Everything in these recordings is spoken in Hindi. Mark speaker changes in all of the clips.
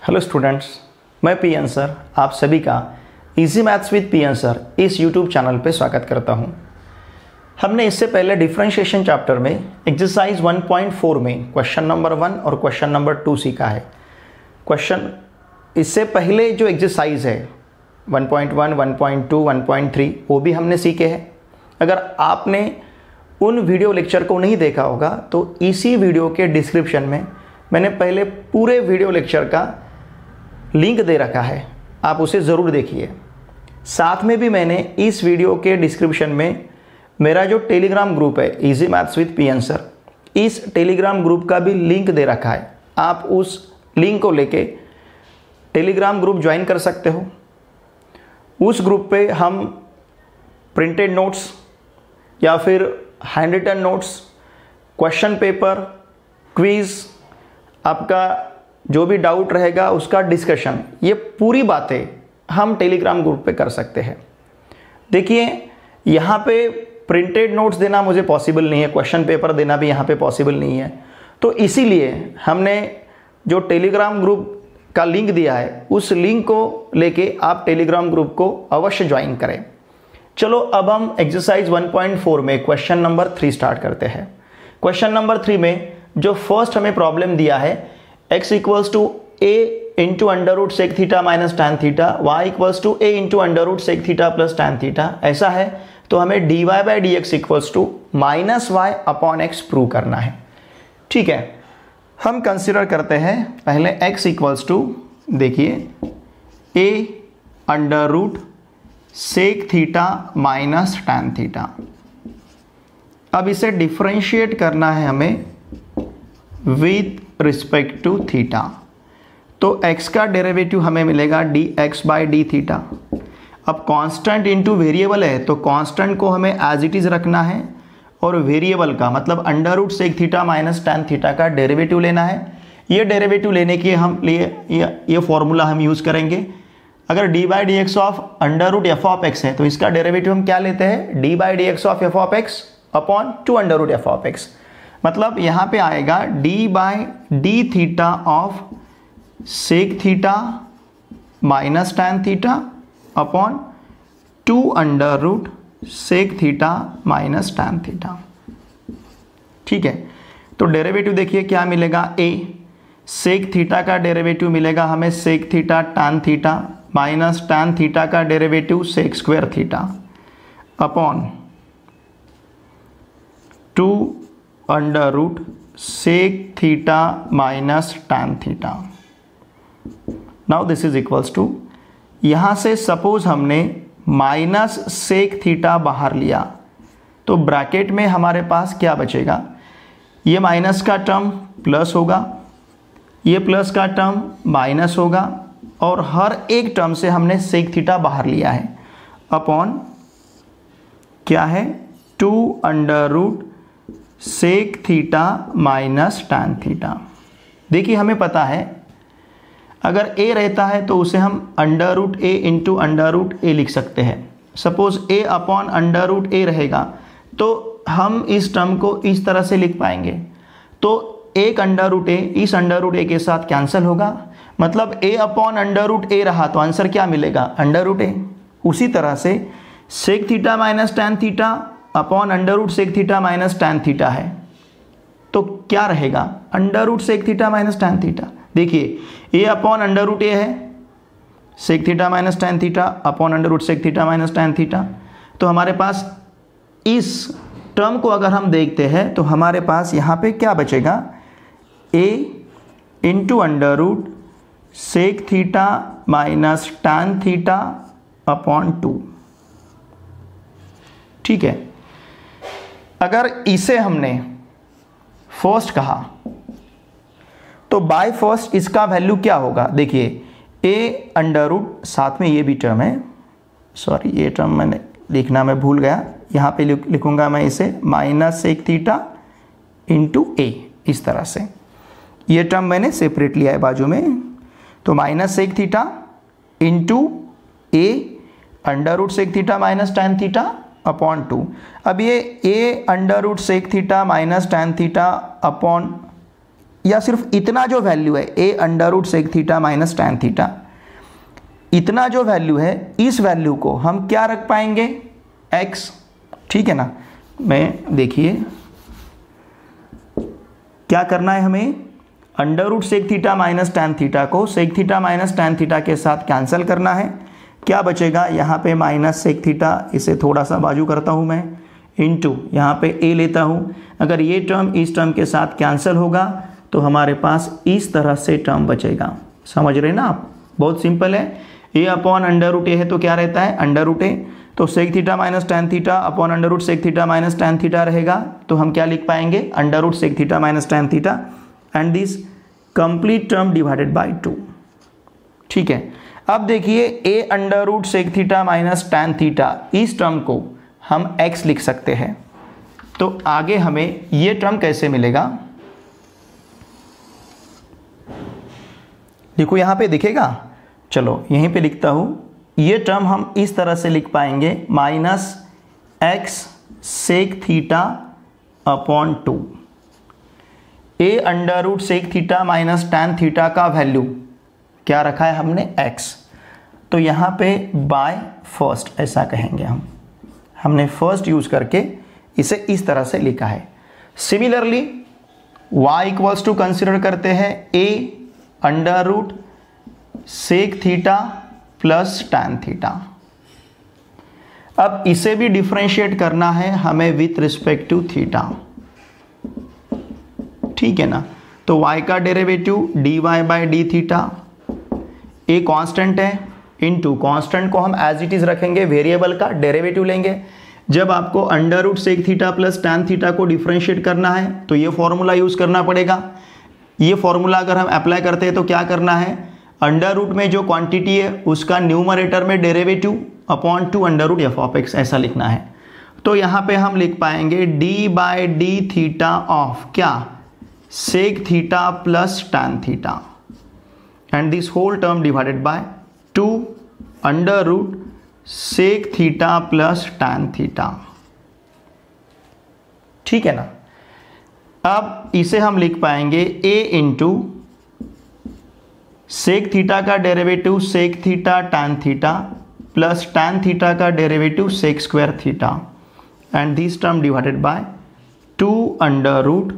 Speaker 1: हेलो स्टूडेंट्स, मैं पी एन सर आप सभी का easy maths with P N sir इस यूट्यूब चैनल पे स्वागत करता हूं। हमने इससे पहले डिफरेंशिएशन चैप्टर में एक्सरसाइज 1.4 में क्वेश्चन नंबर 1 और क्वेश्चन नंबर 2 सीखा है। इससे पहले जो एक्सरसाइज है 1.1, 1.2, 1.3 वो भी हमने सीखे हैं। अगर आपने उन वीडियो लेक्चर को नहीं देखा होगा तो इसी वीडियो के डिस्क्रिप्शन में मैंने पहले पूरे वीडियो लेक्चर का लिंक दे रखा है, आप उसे ज़रूर देखिए। साथ में भी मैंने इस वीडियो के डिस्क्रिप्शन में मेरा जो टेलीग्राम ग्रुप है easy maths with P N sir, इस टेलीग्राम ग्रुप का भी लिंक दे रखा है। आप उस लिंक को लेके टेलीग्राम ग्रुप ज्वाइन कर सकते हो। उस ग्रुप पे हम प्रिंटेड नोट्स या फिर handwritten notes, question paper, quiz, आपका जो भी डाउट रहेगा उसका डिस्कशन, ये पूरी बातें हम टेलीग्राम ग्रुप पे कर सकते हैं। देखिए, यहाँ पे प्रिंटेड नोट्स देना मुझे पॉसिबल नहीं है, क्वेश्चन पेपर देना भी यहाँ पे पॉसिबल नहीं है, तो इसीलिए हमने जो टेलीग्राम ग्रुप का लिंक दिया है उस लिंक को लेके आप टेलीग्राम ग्रुप को अवश्य ज्वाइन करें। चलो अब हम एक्सरसाइज 1.4 में क्वेश्चन नंबर 3 स्टार्ट करते हैं। क्वेश्चन नंबर 3 में जो फर्स्ट हमें प्रॉब्लम दिया है x equals to a into under root sec theta minus tan theta, y equals to a into under root sec theta plus tan theta, ऐसा है तो हमें dy by D x equals to minus Y upon X prove करना है। ठीक है, हम कंसिडर करते हैं पहले x इक्वल्स टू, देखिए a under root sec theta minus tan theta. अब इसे डिफरेंशिएट करना है हमें विद रिस्पेक्ट टू थीटा, तो x का डेरिवेटिव हमें मिलेगा dx बाई डी थीटा। अब कांस्टेंट इनटू वेरिएबल है तो कांस्टेंट को हमें एज इट इज रखना है और वेरिएबल का मतलब under root sec theta minus tan theta का डेरिवेटिव लेना है। ये डेरिवेटिव लेने के हम लिए ये फॉर्मूला हम यूज़ करेंगे। अगर d by D x of under root f of x है तो इसका डेरिवेटिव हम क्या लेते हैं, d by D x of f of x upon two under root f of x. मतलब यहाँ पे आएगा d by d theta of sec theta minus tan theta upon two under root sec theta minus tan theta. ठीक है, तो डेरिवेटिव देखिए क्या मिलेगा, a सेक थीटा का डेरिवेटिव मिलेगा हमें sec theta tan theta minus tan theta का derivative sec square theta upon two under root sec theta minus tan theta. Now this is equals to, यहाँ से सपोज हमने माइनस सेक थीटा बाहर लिया तो ब्रैकेट में हमारे पास क्या बचेगा, ये माइनस का टर्म प्लस होगा, ये प्लस का टर्म माइनस होगा और हर एक टर्म से हमने सेक थीटा बाहर लिया है अपॉन क्या है, two under root sec theta minus tan theta. देखिए हमें पता है अगर a रहता है तो उसे हम under root a into under root a लिख सकते हैं। Suppose a upon under root a रहेगा तो हम इस टर्म को इस तरह से लिख पाएंगे, तो एक अंडर रूट a इस अंडर रूट a के साथ कैंसिल होगा, मतलब a upon under root a रहा तो आंसर क्या मिलेगा, अंडर रूट a। उसी तरह से sec theta minus tan theta upon under root sec theta minus tan theta है तो क्या रहेगा, under root sec theta minus tan theta. देखिए a upon under root a है, sec theta minus tan theta upon under root sec theta minus tan theta, तो हमारे पास इस टर्म को अगर हम देखते हैं तो हमारे पास यहाँ पे क्या बचेगा, a into under root sec theta minus tan theta upon 2। ठीक है, अगर इसे हमने फर्स्ट कहा तो बाय फर्स्ट इसका वैल्यू क्या होगा, देखिए a अंडर रूट, साथ में ये भी टर्म है, सॉरी ये टर्म मैंने लिखना मैं भूल गया, यहाँ पे लिखूंगा मैं इसे minus sec theta into a, इस तरह से ये टर्म मैंने सेपरेट लिया है बाजू में, तो minus sec theta into a under root sec theta minus tan theta upon 2। अब ये a under root sec theta minus tan theta upon या सिर्फ इतना जो वैल्यू है a under root sec theta minus tan theta, इतना जो वैल्यू है इस वैल्यू को हम क्या रख पाएंगे x, ठीक है ना। मैं देखिए क्या करना है हमें, under root sec theta minus tan theta को sec theta minus tan theta के साथ कैंसिल करना है। क्या बचेगा यहाँ पे माइनस सेक थीटा, इसे थोड़ा सा बाजू करता हूँ मैं, इनटू यहाँ पे a लेता हूँ। अगर ये टर्म इस टर्म के साथ कैंसिल होगा तो हमारे पास इस तरह से टर्म बचेगा। समझ रहे ना आप, बहुत सिंपल है। a upon under root a है तो क्या रहता है अंडर रूट ए, तो sec theta minus tan theta upon under root sec theta minus tan theta रहेगा। तो हम क्या लिख पाएंगे under root sec theta minus tan theta and this complete term divided by 2, ठीक है। अब देखिए a under root sec theta minus tan theta, इस टर्म को हम x लिख सकते हैं। तो आगे हमें ये टर्म कैसे मिलेगा, देखो यहाँ पे दिखेगा, चलो यहीं पे लिखता हूँ। ये टर्म हम इस तरह से लिख पाएंगे minus x sec theta upon 2। a under root sec theta minus tan theta का वैल्यू क्या रखा है हमने x, तो यहाँ पे बाय फर्स्ट ऐसा कहेंगे हमने फर्स्ट यूज करके इसे इस तरह से लिखा है। Similarly y equals to consider करते हैं a under root sec theta plus tan theta. अब इसे भी डिफरेंशिएट करना है हमें विथ रिस्पेक्ट टू थीटा, ठीक है ना। तो y का derivative dy by d theta, a constant है, इनटू कांस्टेंट को हम एज इट इज रखेंगे, वेरिएबल का डेरिवेटिव लेंगे। जब आपको under root sec theta plus tan theta को डिफरेंशिएट करना है तो ये फॉर्मूला यूज करना पड़ेगा। ये फॉर्मूला अगर हम अप्लाई करते हैं तो क्या करना है, अंडर रूट में जो क्वांटिटी है उसका न्यूमरेटर में derivative upon two under root f of x ऐसा लिखना है। तो यहाँ पे हम लिख पाएंगे d by d theta of क्या sec theta plus tan theta and this whole term divided by 2 under root sec theta plus tan theta, ठीक है ना। अब इसे हम लिख पाएंगे a इंटू सेक थीटा का derivative sec theta tan theta plus tan theta का derivative sec square theta and this term divided by 2 under root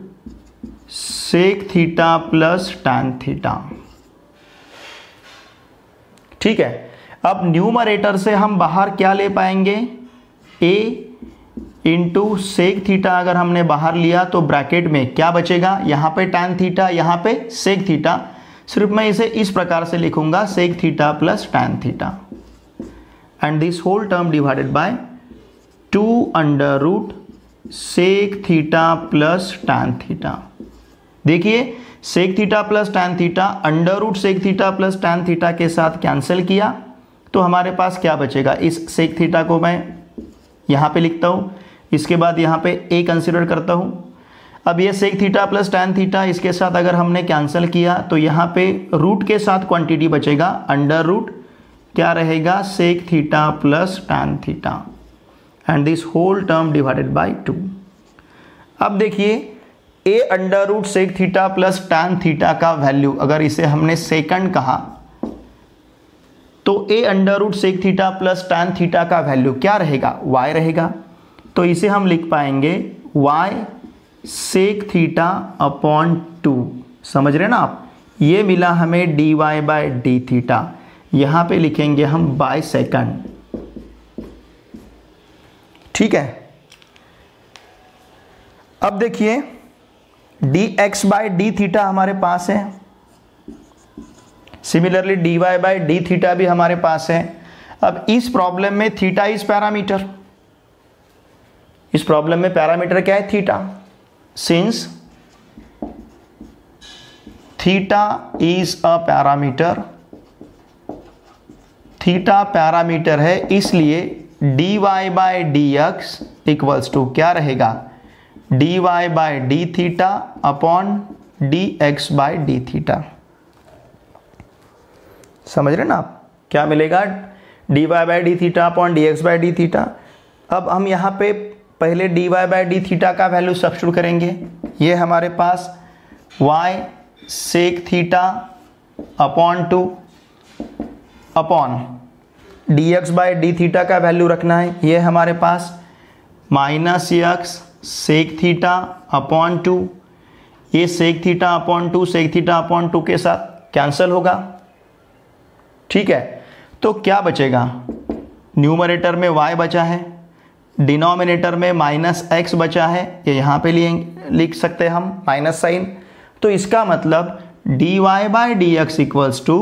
Speaker 1: sec theta plus tan theta, ठीक है। अब न्यूमरेटर से हम बाहर क्या ले पाएंगे, a इंटू सेक थीटा अगर हमने बाहर लिया तो ब्रैकेट में क्या बचेगा, यहाँ पे टैन थीटा, यहाँ पे सेक थीटा। सिर्फ मैं इसे इस प्रकार से लिखूंगा sec theta plus tan theta and this whole term divided by 2 under root sec theta plus tan theta. देखिए sec theta plus tan theta under root sec theta plus tan theta के साथ कैंसिल किया तो हमारे पास क्या बचेगा, इस सेक थीटा को मैं यहाँ पे लिखता हूँ, इसके बाद यहाँ पे a कंसिडर करता हूँ। अब ये sec theta plus tan theta इसके साथ अगर हमने कैंसिल किया तो यहाँ पे रूट के साथ क्वांटिटी बचेगा, अंडर रूट क्या रहेगा sec theta plus tan theta and this whole term divided by 2। अब देखिए a under root sec theta plus tan theta का वैल्यू अगर इसे हमने सेकंड कहा तो a under root sec theta plus tan theta का वैल्यू क्या रहेगा, y रहेगा। तो इसे हम लिख पाएंगे y सेक थीटा अपॉन 2, समझ रहे ना आप। ये मिला हमें dy बाई डी थीटा, यहाँ पे लिखेंगे हम बाय सेकंड, ठीक है। अब देखिए dx बाई डी थीटा हमारे पास है, similarly dy by d theta भी हमारे पास है। अब इस प्रॉब्लम में थीटा इज पैरामीटर, इस प्रॉब्लम में पैरामीटर क्या है theta, since theta is a parameter, theta parameter है इसलिए dy by D x equals to क्या रहेगा dy by d theta upon d x by d theta. समझ रहे ना आप, क्या मिलेगा dy by d theta upon d x by d theta. अब हम यहाँ पे पहले dy बाई डी थीटा का वैल्यू सब्स्टिट्यूट करेंगे, ये हमारे पास y sec theta upon 2 upon dx by d theta का वैल्यू रखना है, ये हमारे पास minus x sec theta upon 2, ये sec theta upon 2 sec theta upon 2 के साथ कैंसिल होगा। ठीक है, तो क्या बचेगा, न्यूमरेटर में y बचा है, डिनोमिनेटर में माइनस x बचा है, ये यहाँ पे लिख सकते हैं हम माइनस साइन। तो इसका मतलब dy by D x equals to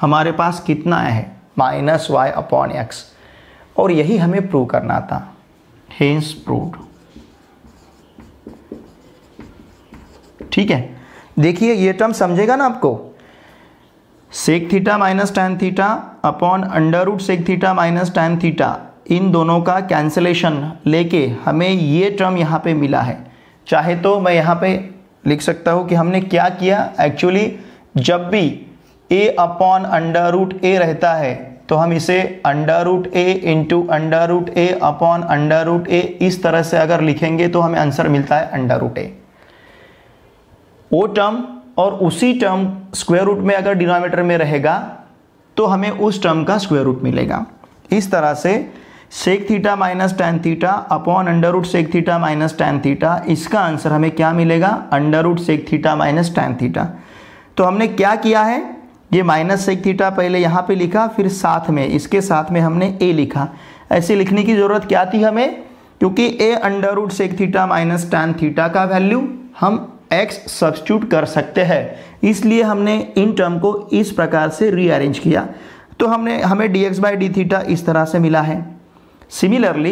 Speaker 1: हमारे पास कितना है, माइनस वाई अपॉन एक्स, और यही हमें प्रूव करना था, हेंस प्रूव्ड। ठीक है, देखिए ये टर्म समझेगा ना आपको, sec theta minus tan theta upon under root sec theta minus tan theta, इन दोनों का कैंसिलेशन लेके हमें ये टर्म यहाँ पे मिला है। चाहे तो मैं यहाँ पे लिख सकता हूँ कि हमने क्या किया, एक्चुअली जब भी a अपॉन अंडर रूट ए रहता है तो हम इसे under root A into under root A upon under root A इस तरह से अगर लिखेंगे तो हमें आंसर मिलता है अंडर रूट ए। वो टर्म और उसी टर्म स्क्वायर रूट में अगर डिनोमिनेटर में रहेगा तो हमें उस टर्म का स्क्वायर रूट मिलेगा। इस तरह से sec theta minus tan theta upon under root sec theta minus tan theta, इसका आंसर हमें क्या मिलेगा, under root sec theta minus tan theta. तो हमने क्या किया है, ये माइनस सेक थीटा पहले यहाँ पे लिखा, फिर साथ में इसके साथ में हमने a लिखा। ऐसे लिखने की ज़रूरत क्या थी हमें, क्योंकि a under root sec theta minus tan theta का वैल्यू हम x सब्स्टिट्यूट कर सकते हैं, इसलिए हमने इन टर्म को इस प्रकार से रीअरेंज किया। तो हमें dx बाई डी थीटा इस तरह से मिला है। Similarly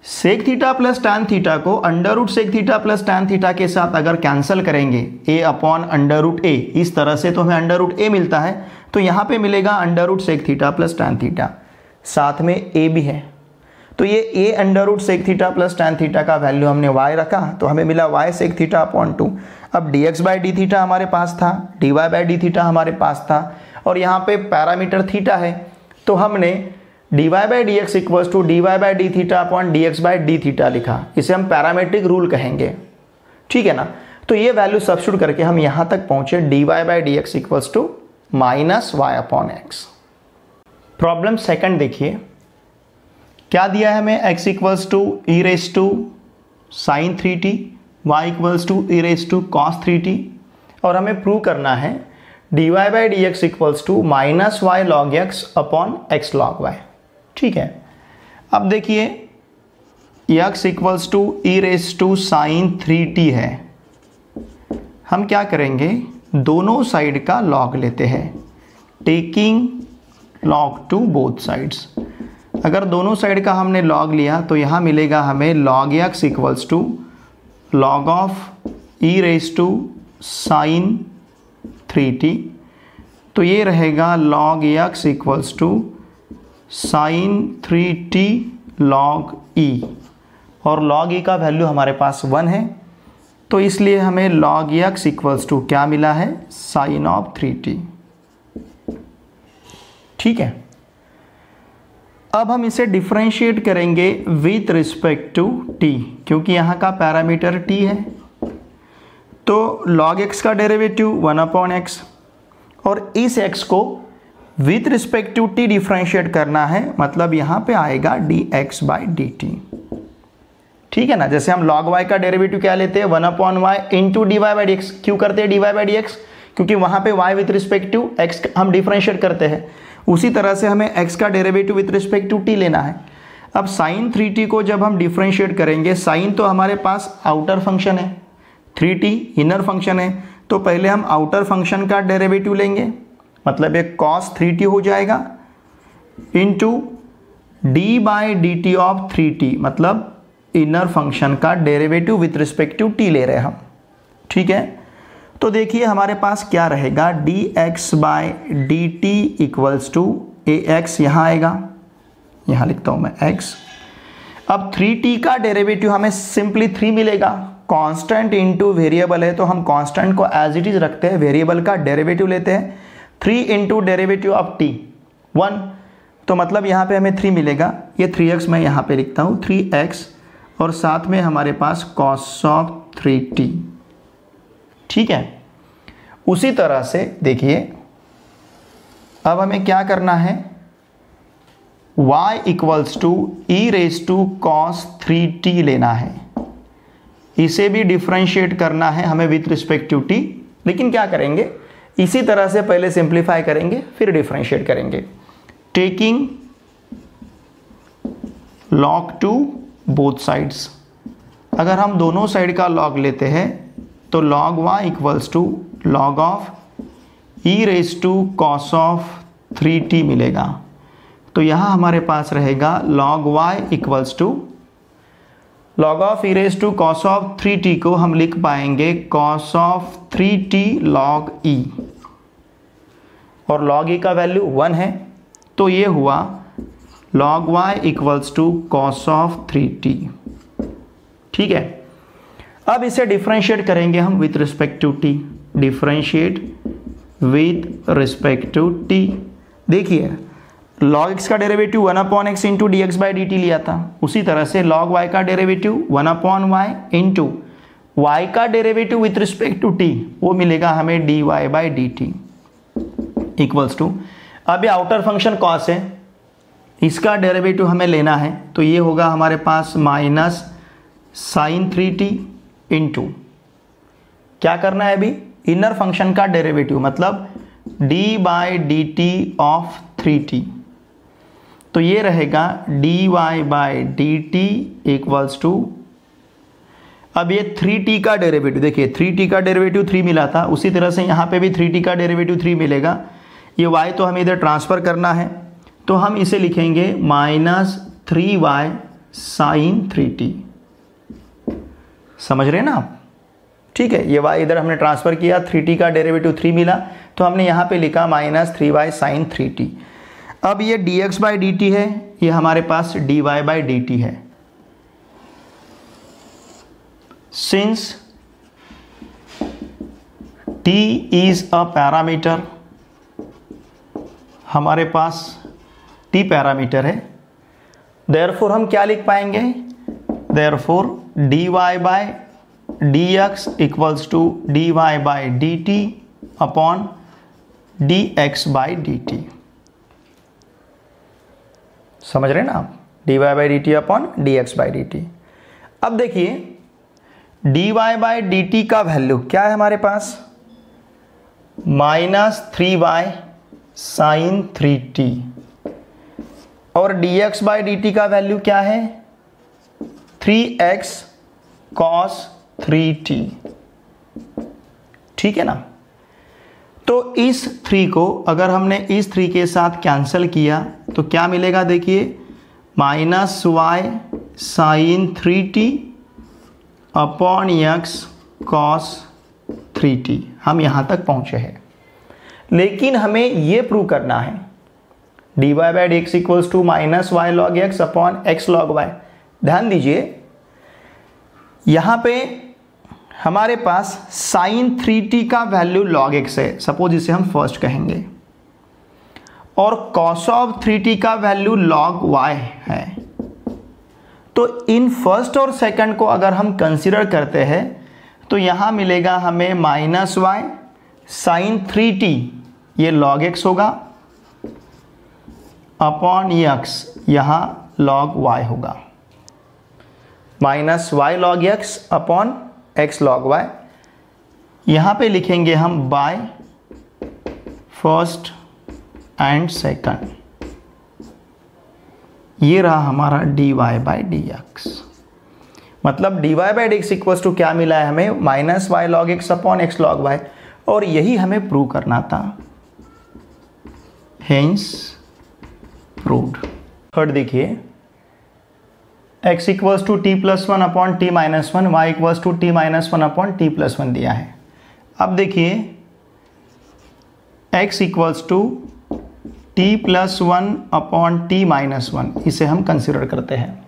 Speaker 1: sec theta plus tan theta को under root sec theta plus tan theta के साथ अगर कैंसिल करेंगे a upon under root A इस तरह से, तो हमें अंडर रूट ए मिलता है। तो यहाँ पे मिलेगा under root sec theta plus tan theta, साथ में a भी है, तो ये a under root sec theta plus tan theta का वैल्यू हमने y रखा, तो हमें मिला y सेक थीटा अपॉन 2। अब dx बाई डी थीटा हमारे पास था, dy बाई डी थीटा हमारे पास था, और यहाँ पे पैरामीटर थीटा है, तो हमने dy by D x equals to dy by d theta upon dx by d theta लिखा। इसे हम पैरामीट्रिक रूल कहेंगे। ठीक है ना, तो ये वैल्यू सब्स्टिट्यूट करके हम यहाँ तक पहुँचे dy by D x equals to minus Y upon x. Problem second देखिए, क्या दिया है हमें, x equals to e raise to sine 3t, y equals to e raise to cos 3t, और हमें प्रूव करना है dy by D x equals to minus y log x upon x log y. ठीक है, अब देखिए x equals to e raise to sine 3t है, हम क्या करेंगे, दोनों साइड का लॉग लेते हैं, taking log to both sides. अगर दोनों साइड का हमने लॉग लिया तो यहाँ मिलेगा हमें log x equals to log of e raise to sine 3t, तो ये रहेगा log x equals to sine 3t log e, और लॉग e का वैल्यू हमारे पास 1 है, तो इसलिए हमें लॉग x इक्वल्स टू क्या मिला है, साइन ऑफ 3t। ठीक है, अब हम इसे डिफरेंशिएट करेंगे विथ रिस्पेक्ट टू t, क्योंकि यहाँ का पैरामीटर t है, तो log x का डेरिवेटिव 1 अपॉन x, और इस x को with respect to t differentiate करना है, मतलब यहाँ पे आएगा dx बाई dt। ठीक है ना, जैसे हम log y का डेरिवेटिव क्या लेते हैं, 1 upon y into dy by D x. क्यों करते हैं dy बाई डी एक्स, क्योंकि वहाँ पे y with respect to x हम डिफरेंशिएट करते हैं, उसी तरह से हमें x का derivative with respect to t लेना है। अब साइन 3t को जब हम डिफरेंशिएट करेंगे, साइन तो हमारे पास आउटर फंक्शन है, 3t इनर फंक्शन है, तो पहले हम आउटर फंक्शन का डेरिवेटिव लेंगे, मतलब ये cos 3t हो जाएगा into d by d t of 3t, मतलब इनर फंक्शन का derivative with respect to t ले रहे हैं हम। ठीक है, तो देखिए हमारे पास क्या रहेगा, dx by d t equals to ax, यहाँ आएगा, यहाँ लिखता हूँ मैं x। अब 3t का डेरिवेटिव हमें सिंपली 3 मिलेगा, कांस्टेंट इंटू वेरिएबल है तो हम कांस्टेंट को एज इट इज रखते हैं, वेरिएबल का डेरिवेटिव लेते हैं, 3 इंटू डेरिवेटिव ऑफ t 1, तो मतलब यहाँ पे हमें 3 मिलेगा, ये 3x मैं यहाँ पे लिखता हूँ 3x, और साथ में हमारे पास cos ऑफ 3t। ठीक है। उसी तरह से देखिए अब हमें क्या करना है, y equals to e raise to cos 3t लेना है, इसे भी डिफ्रेंशिएट करना है हमें विथ रिस्पेक्ट टू t। लेकिन क्या करेंगे, इसी तरह से पहले सिंप्लीफाई करेंगे फिर डिफ्रेंशिएट करेंगे। Taking log to both sides, अगर हम दोनों साइड का log लेते हैं तो log y equals to log of e raise to cos of 3t मिलेगा। तो यहाँ हमारे पास रहेगा log y equals to log of e raise to cos of 3t को हम लिख पाएंगे cos of 3t log e, और log e का वैल्यू 1 है, तो ये हुआ log y equals to cos of 3t। ठीक है, अब इसे डिफरेंशिएट करेंगे हम with respect to t, differentiate with respect to t। देखिए log x का derivative 1/x into d x by d t लिया था, उसी तरह से log y का डेरिवेटिव 1/y इंटू y का derivative with respect to t, वो मिलेगा हमें dy by d t equals to, अब ये आउटर फंक्शन कॉस है, इसका डेरिवेटिव हमें लेना है, तो ये होगा हमारे पास माइनस साइन 3t इंटू क्या करना है अभी, इनर फंक्शन का डेरिवेटिव मतलब d by d t of 3t, तो ये रहेगा dy by d t equals to, अब ये 3t का डेरिवेटिव देखिए 3t का डेरिवेटिव 3 मिला था, उसी तरह से यहाँ पे भी 3t का डेरिवेटिव 3 मिलेगा। ये y तो हमें इधर ट्रांसफ़र करना है, तो हम इसे लिखेंगे माइनस 3y साइन 3t। समझ रहे हैं ना आप? ठीक है, ये y इधर हमने ट्रांसफ़र किया, 3t का डेरिवेटिव 3 मिला, तो हमने यहाँ पे लिखा माइनस 3y साइन 3t। अब ये dx बाई डी टी है, ये हमारे पास dy बाई डी टी है। Since t is a parameter, हमारे पास t पैरामीटर है, देयरफॉर हम क्या लिख पाएंगे, therefore dy by dx equals to dy by d t upon dx by d t. समझ रहे हैं ना आप, dy by d t upon dx by d t. अब देखिए dy बाई डी टी का वैल्यू क्या है हमारे पास, माइनस 3y साइन 3t, और dx बाई डी टी का वैल्यू क्या है, 3x cos 3t। ठीक है ना, तो इस 3 को अगर हमने इस 3 के साथ कैंसिल किया तो क्या मिलेगा, देखिए minus y sine 3t upon x cos 3t। हम यहाँ तक पहुँचे हैं, लेकिन हमें ये प्रूव करना है dy by D x equals to minus y log x upon x log y. ध्यान दीजिए यहाँ पे हमारे पास साइन 3t का वैल्यू log x है, सपोज इसे हम फर्स्ट कहेंगे, और cos ऑफ 3t का वैल्यू log y है। तो इन फर्स्ट और सेकंड को अगर हम कंसीडर करते हैं तो यहाँ मिलेगा हमें माइनस वाई साइन 3t, ये log x होगा, अपॉन x यहाँ log y होगा, minus y log x upon x log y। यहाँ पे लिखेंगे हम बाय फर्स्ट एंड सेकंड, ये रहा हमारा dy बाई डी एक्स। मतलब dy by D x equals to क्या मिला है हमें, minus y log x upon x log y, और यही हमें प्रूव करना था, हेंस प्रूव्ड। थर्ड देखिए x equals to t plus one upon t minus one, y equals to t minus one upon t plus one दिया है। अब देखिए x equals to t plus one upon t minus one, इसे हम कंसिडर करते हैं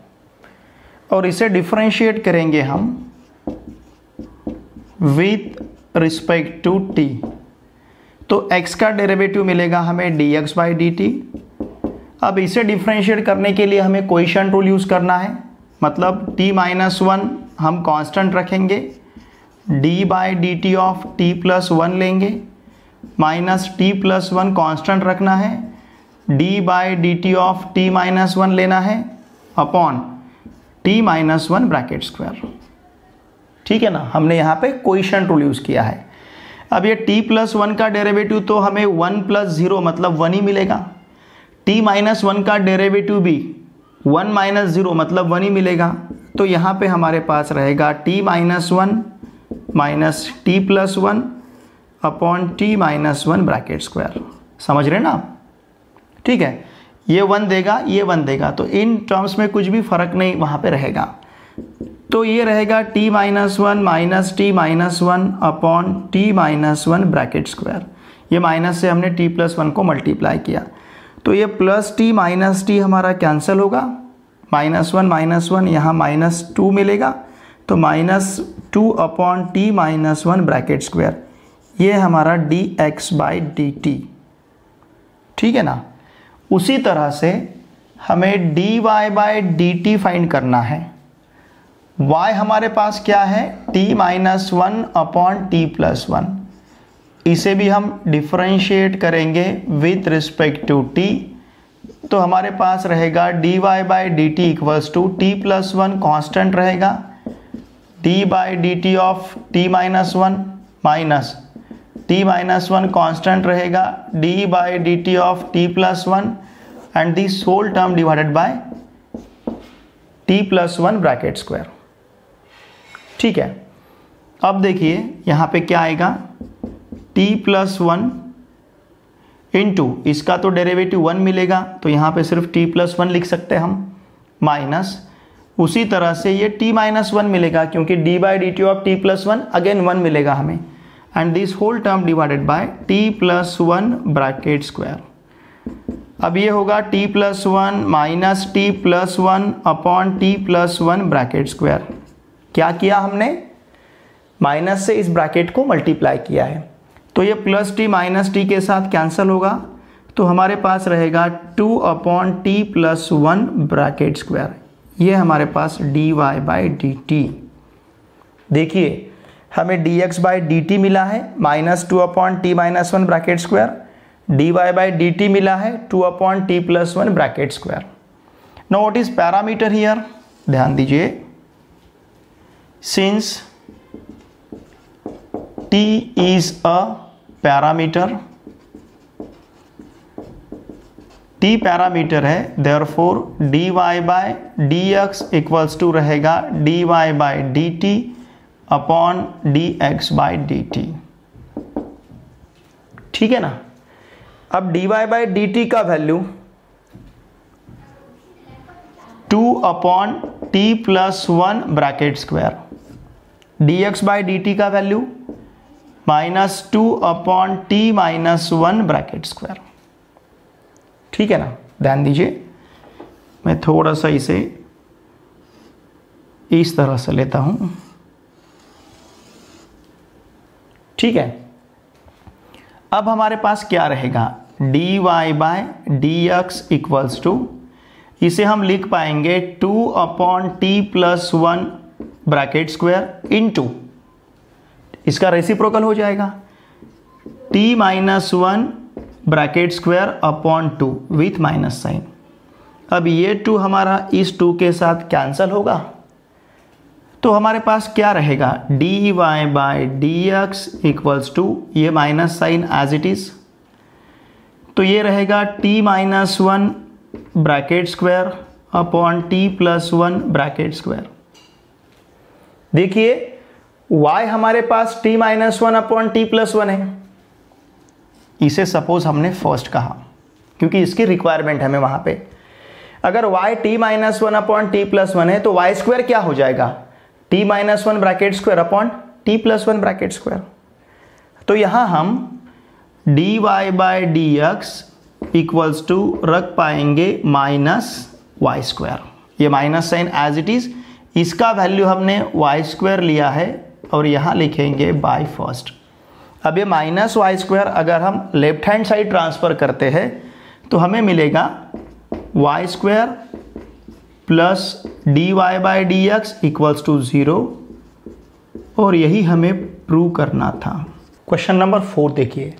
Speaker 1: और इसे डिफरेंशिएट करेंगे हम विथ रिस्पेक्ट टू t। तो x का डेरिवेटिव मिलेगा हमें dx बाई डी टी। अब इसे डिफरेंशिएट करने के लिए हमें कोएफिशिएंट रूल यूज़ करना है, मतलब t माइनस वन हम कांस्टेंट रखेंगे d by d t of t plus one लेंगे, minus t plus one constant रखना है, d by d t of t minus one लेना है upon t minus one bracket square. ठीक है ना, हमने यहाँ पे कोएफिशिएंट रूल यूज़ किया है। अब ये t प्लस वन का डेरिवेटिव तो हमें 1 प्लस 0 मतलब 1 ही मिलेगा, t माइनस वन का डेरिवेटिव भी 1 माइनस 0 मतलब 1 ही मिलेगा। तो यहाँ पे हमारे पास रहेगा t minus one minus t plus one upon t minus one bracket square. समझ रहे ना आप? ठीक है, ये 1 देगा, ये 1 देगा, तो इन टर्म्स में कुछ भी फर्क नहीं वहाँ पे रहेगा। तो ये रहेगा t minus one minus t minus one upon t minus one bracket square. ये माइनस से हमने t प्लस वन को मल्टीप्लाई किया, तो ये प्लस टी माइनस टी हमारा कैंसिल होगा, माइनस वन यहाँ माइनस टू मिलेगा, तो minus two upon t minus one bracket square, ये हमारा d x by d t. ठीक है ना। उसी तरह से हमें d y by d t find करना है। y हमारे पास क्या है, t minus one upon t plus one. इसे भी हम डिफरेंशिएट करेंगे विथ रिस्पेक्ट टू t, तो हमारे पास रहेगा d y by d t equals to t plus one constant रहेगा, d by d t of t minus one minus t minus one constant रहेगा, d by d t of t plus one and this whole term divided by t plus one bracket square. ठीक है, अब देखिए यहाँ पे क्या आएगा, t प्लस वन इंटू इसका तो डेरिवेटिव 1 मिलेगा, तो यहाँ पे सिर्फ t प्लस वन लिख सकते हैं हम, माइनस उसी तरह से ये t माइनस वन मिलेगा क्योंकि d by d t of t plus one again 1 मिलेगा हमें, and this whole term divided by t plus one bracket square. अब ये होगा t plus one minus t plus one upon t plus one bracket square. क्या किया हमने, माइनस से इस ब्रैकेट को मल्टीप्लाई किया है, तो ये प्लस टी माइनस टी के साथ कैंसिल होगा, तो हमारे पास रहेगा 2 upon t plus one bracket square. ये हमारे पास d y by d t. देखिए हमें d x by d t मिला है minus 2 upon t minus one bracket square, d y by d t मिला है 2 upon t plus one bracket square. Now what is parameter here, ध्यान दीजिए, since t is a parameter, t parameter है, therefore dy by dx equals to रहेगा dy by dt upon dx by dt। ठीक है ना। अब dy by dt का value 2 upon t plus one bracket square, dx by dt का value minus 2 upon t minus one bracket square. ठीक है ना, ध्यान दीजिए, मैं थोड़ा सा इसे इस तरह से लेता हूं। ठीक है, अब हमारे पास क्या रहेगा, d y by d x equals to, इसे हम लिख पाएंगे 2 upon t plus one bracket square into, इसका रेसिप्रोकल हो जाएगा t minus one bracket square upon 2 with minus sign. अब ये 2 हमारा इस 2 के साथ कैंसल होगा, तो हमारे पास क्या रहेगा, d y by D x equals to, ये minus sign as it is, तो ये रहेगा t minus one bracket square upon t plus one bracket square. देखिए y हमारे पास t minus one upon t plus one है, इसे सपोज हमने फर्स्ट कहा क्योंकि इसकी रिक्वायरमेंट हमें वहां पे, अगर y t minus one upon t plus one है तो y स्क्वायर क्या हो जाएगा, t minus one bracket square upon t plus one bracket square. तो यहां हम d y by D x equals to रख पाएंगे माइनस वाई स्क्वायर, ये minus sign as it is, इसका वैल्यू हमने वाई स्क्वायर लिया है और यहाँ लिखेंगे बाय फर्स्ट। अब ये माइनस वाई स्क्वायर अगर हम लेफ्ट हैंड साइड ट्रांसफर करते हैं तो हमें मिलेगा y square plus d y by D x equals to 0 और यही हमें प्रूव करना था। क्वेश्चन नंबर 4 देखिए,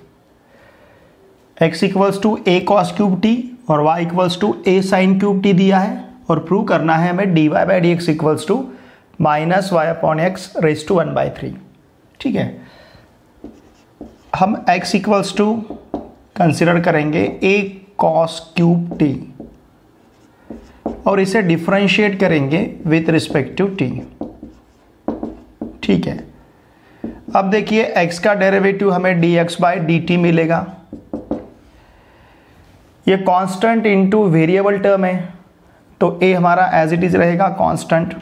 Speaker 1: x equals to a cos cube t और y equals to a sin cube t दिया है और प्रूव करना है हमें dy by D x equals to minus Y upon x raise to 1/3। ठीक है, हम x इक्वल्स टू कंसिडर करेंगे a cos क्यूब t और इसे डिफरेंशिएट करेंगे विथ रिस्पेक्ट टू t। ठीक है, अब देखिए x का डेरिवेटिव हमें dx बाई dt मिलेगा। ये कांस्टेंट इनटू वेरिएबल टर्म है तो a हमारा एज इट इज रहेगा कांस्टेंट।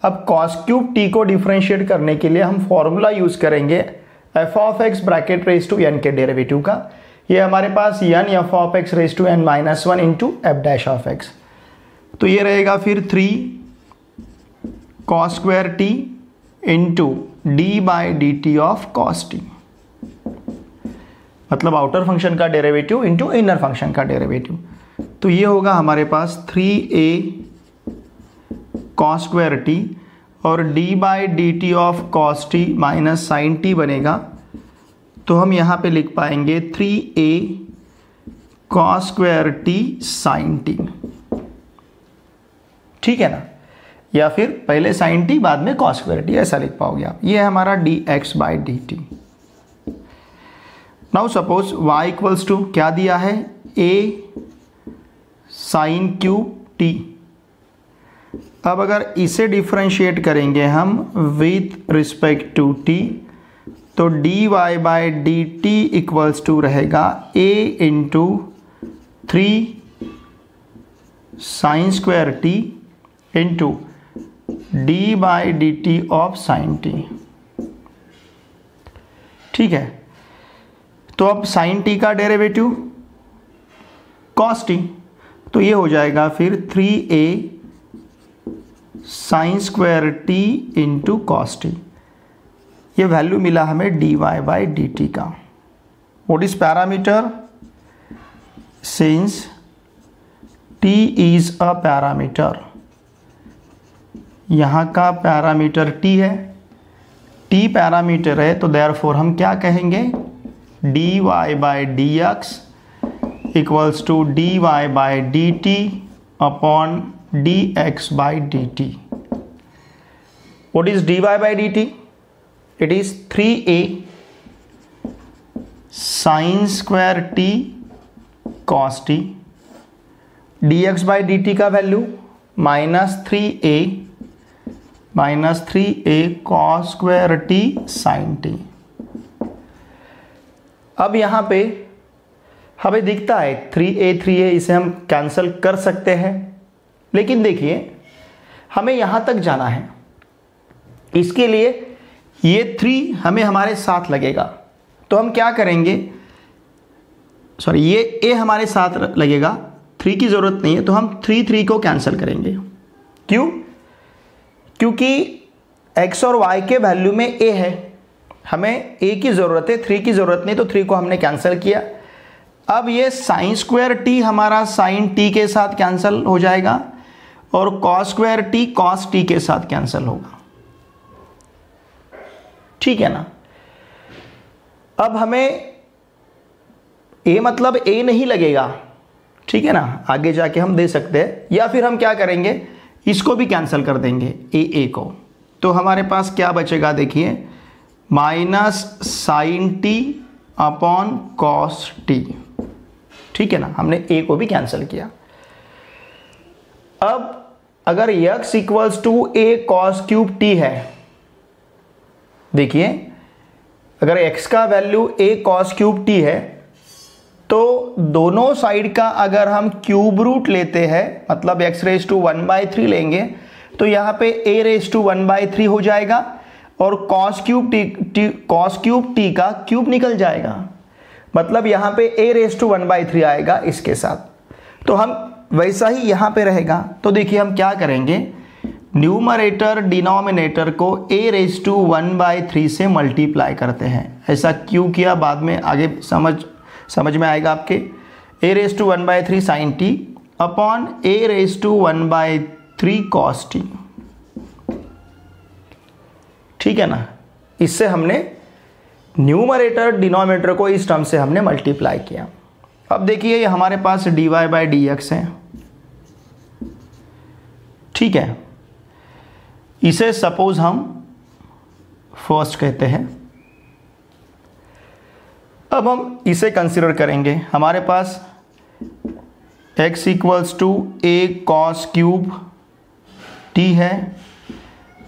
Speaker 1: अब cos क्यूब t को डिफरेंशिएट करने के लिए हम फॉर्मूला यूज करेंगे f of x bracket raise to n के डेरिवेटिव का। ये हमारे पास n f of x raise to n minus 1 into f dash of x, तो ये रहेगा फिर 3 cos square t into d by d t of cos t, मतलब आउटर फंक्शन का डेरिवेटिव इंटू इनर फंक्शन का डेरिवेटिव। तो ये होगा हमारे पास 3a cos स्क्वायर t और d by d t of cos t minus sine t बनेगा। तो हम यहाँ पे लिख पाएंगे 3a cos square t sine t। ठीक है ना, या फिर पहले साइन t बाद में cos स्क्वायर t, ऐसा लिख पाओगे आप। ये है हमारा dx by d t. Now suppose y equals to क्या दिया है, a साइन क्यूब t। अब अगर इसे डिफरेंशिएट करेंगे हम विथ रिस्पेक्ट टू t तो dy by d t equals to रहेगा a into 3 sine square t into d by d t of sine t. ठीक है, तो अब साइन टी का डेरिवेटिव cos t, तो ये हो जाएगा फिर 3a sine square t into cos t. ये वैल्यू मिला हमें dy बाई डी टी का। What is parameter, since t is a parameter, यहाँ का पैरामीटर t है, t पैरामीटर है तो देयरफॉर हम क्या कहेंगे, dy by D x equals to dy by d t upon dx by d t. What is dy by d t, it is 3a sine square t cos t, dx by d t का value minus 3a cos square t sin t। अब यहाँ पे हमें दिखता है 3a, इसे हम कैंसिल कर सकते हैं, लेकिन देखिए हमें यहाँ तक जाना है, इसके लिए ये 3 हमें हमारे साथ लगेगा। तो हम क्या करेंगे, सॉरी ये a हमारे साथ लगेगा, 3 की ज़रूरत नहीं है, तो हम 3 को कैंसिल करेंगे। क्यों, क्योंकि x और y के वैल्यू में a है, हमें a की ज़रूरत है, 3 की ज़रूरत नहीं, तो 3 को हमने कैंसिल किया। अब ये साइन स्क्वायर t हमारा साइन t के साथ कैंसिल हो जाएगा और cos square t cos t के साथ कैंसिल होगा। ठीक है ना, अब हमें a मतलब a नहीं लगेगा, ठीक है ना, आगे जाके हम दे सकते हैं, या फिर हम क्या करेंगे, इसको भी कैंसिल कर देंगे a को। तो हमारे पास क्या बचेगा, देखिए minus sine t upon cos t. ठीक है ना, हमने a को भी कैंसिल किया। अब अगर x equals to a cos cube t है, देखिए अगर x का value a cos cube t है तो दोनों साइड का अगर हम क्यूब रूट लेते हैं, मतलब x रेज टू 1/3 लेंगे, तो यहाँ पे a रेज टू 1/3 हो जाएगा और cos क्यूब t का क्यूब निकल जाएगा, मतलब यहाँ पे a रेज टू 1/3 आएगा इसके साथ। तो हम वैसा ही यहाँ पे रहेगा। तो देखिए हम क्या करेंगे, न्यूमरेटर डिनोमिनेटर को a रेज टू 1/3 से मल्टीप्लाई करते हैं। ऐसा क्यों किया बाद में आगे समझ में आएगा आपके। a raise to 1/3 sine t upon a raise to 1/3 cos t. ठीक है ना। इससे हमने न्यूमरेटर डिनोमिनेटर को इस टर्म से हमने मल्टीप्लाई किया। अब देखिए ये हमारे पास dy बाई डी एक्स है, ठीक है। इसे सपोज हम फर्स्ट कहते हैं। अब हम इसे कंसिडर करेंगे। हमारे पास x equals to a cos cube t है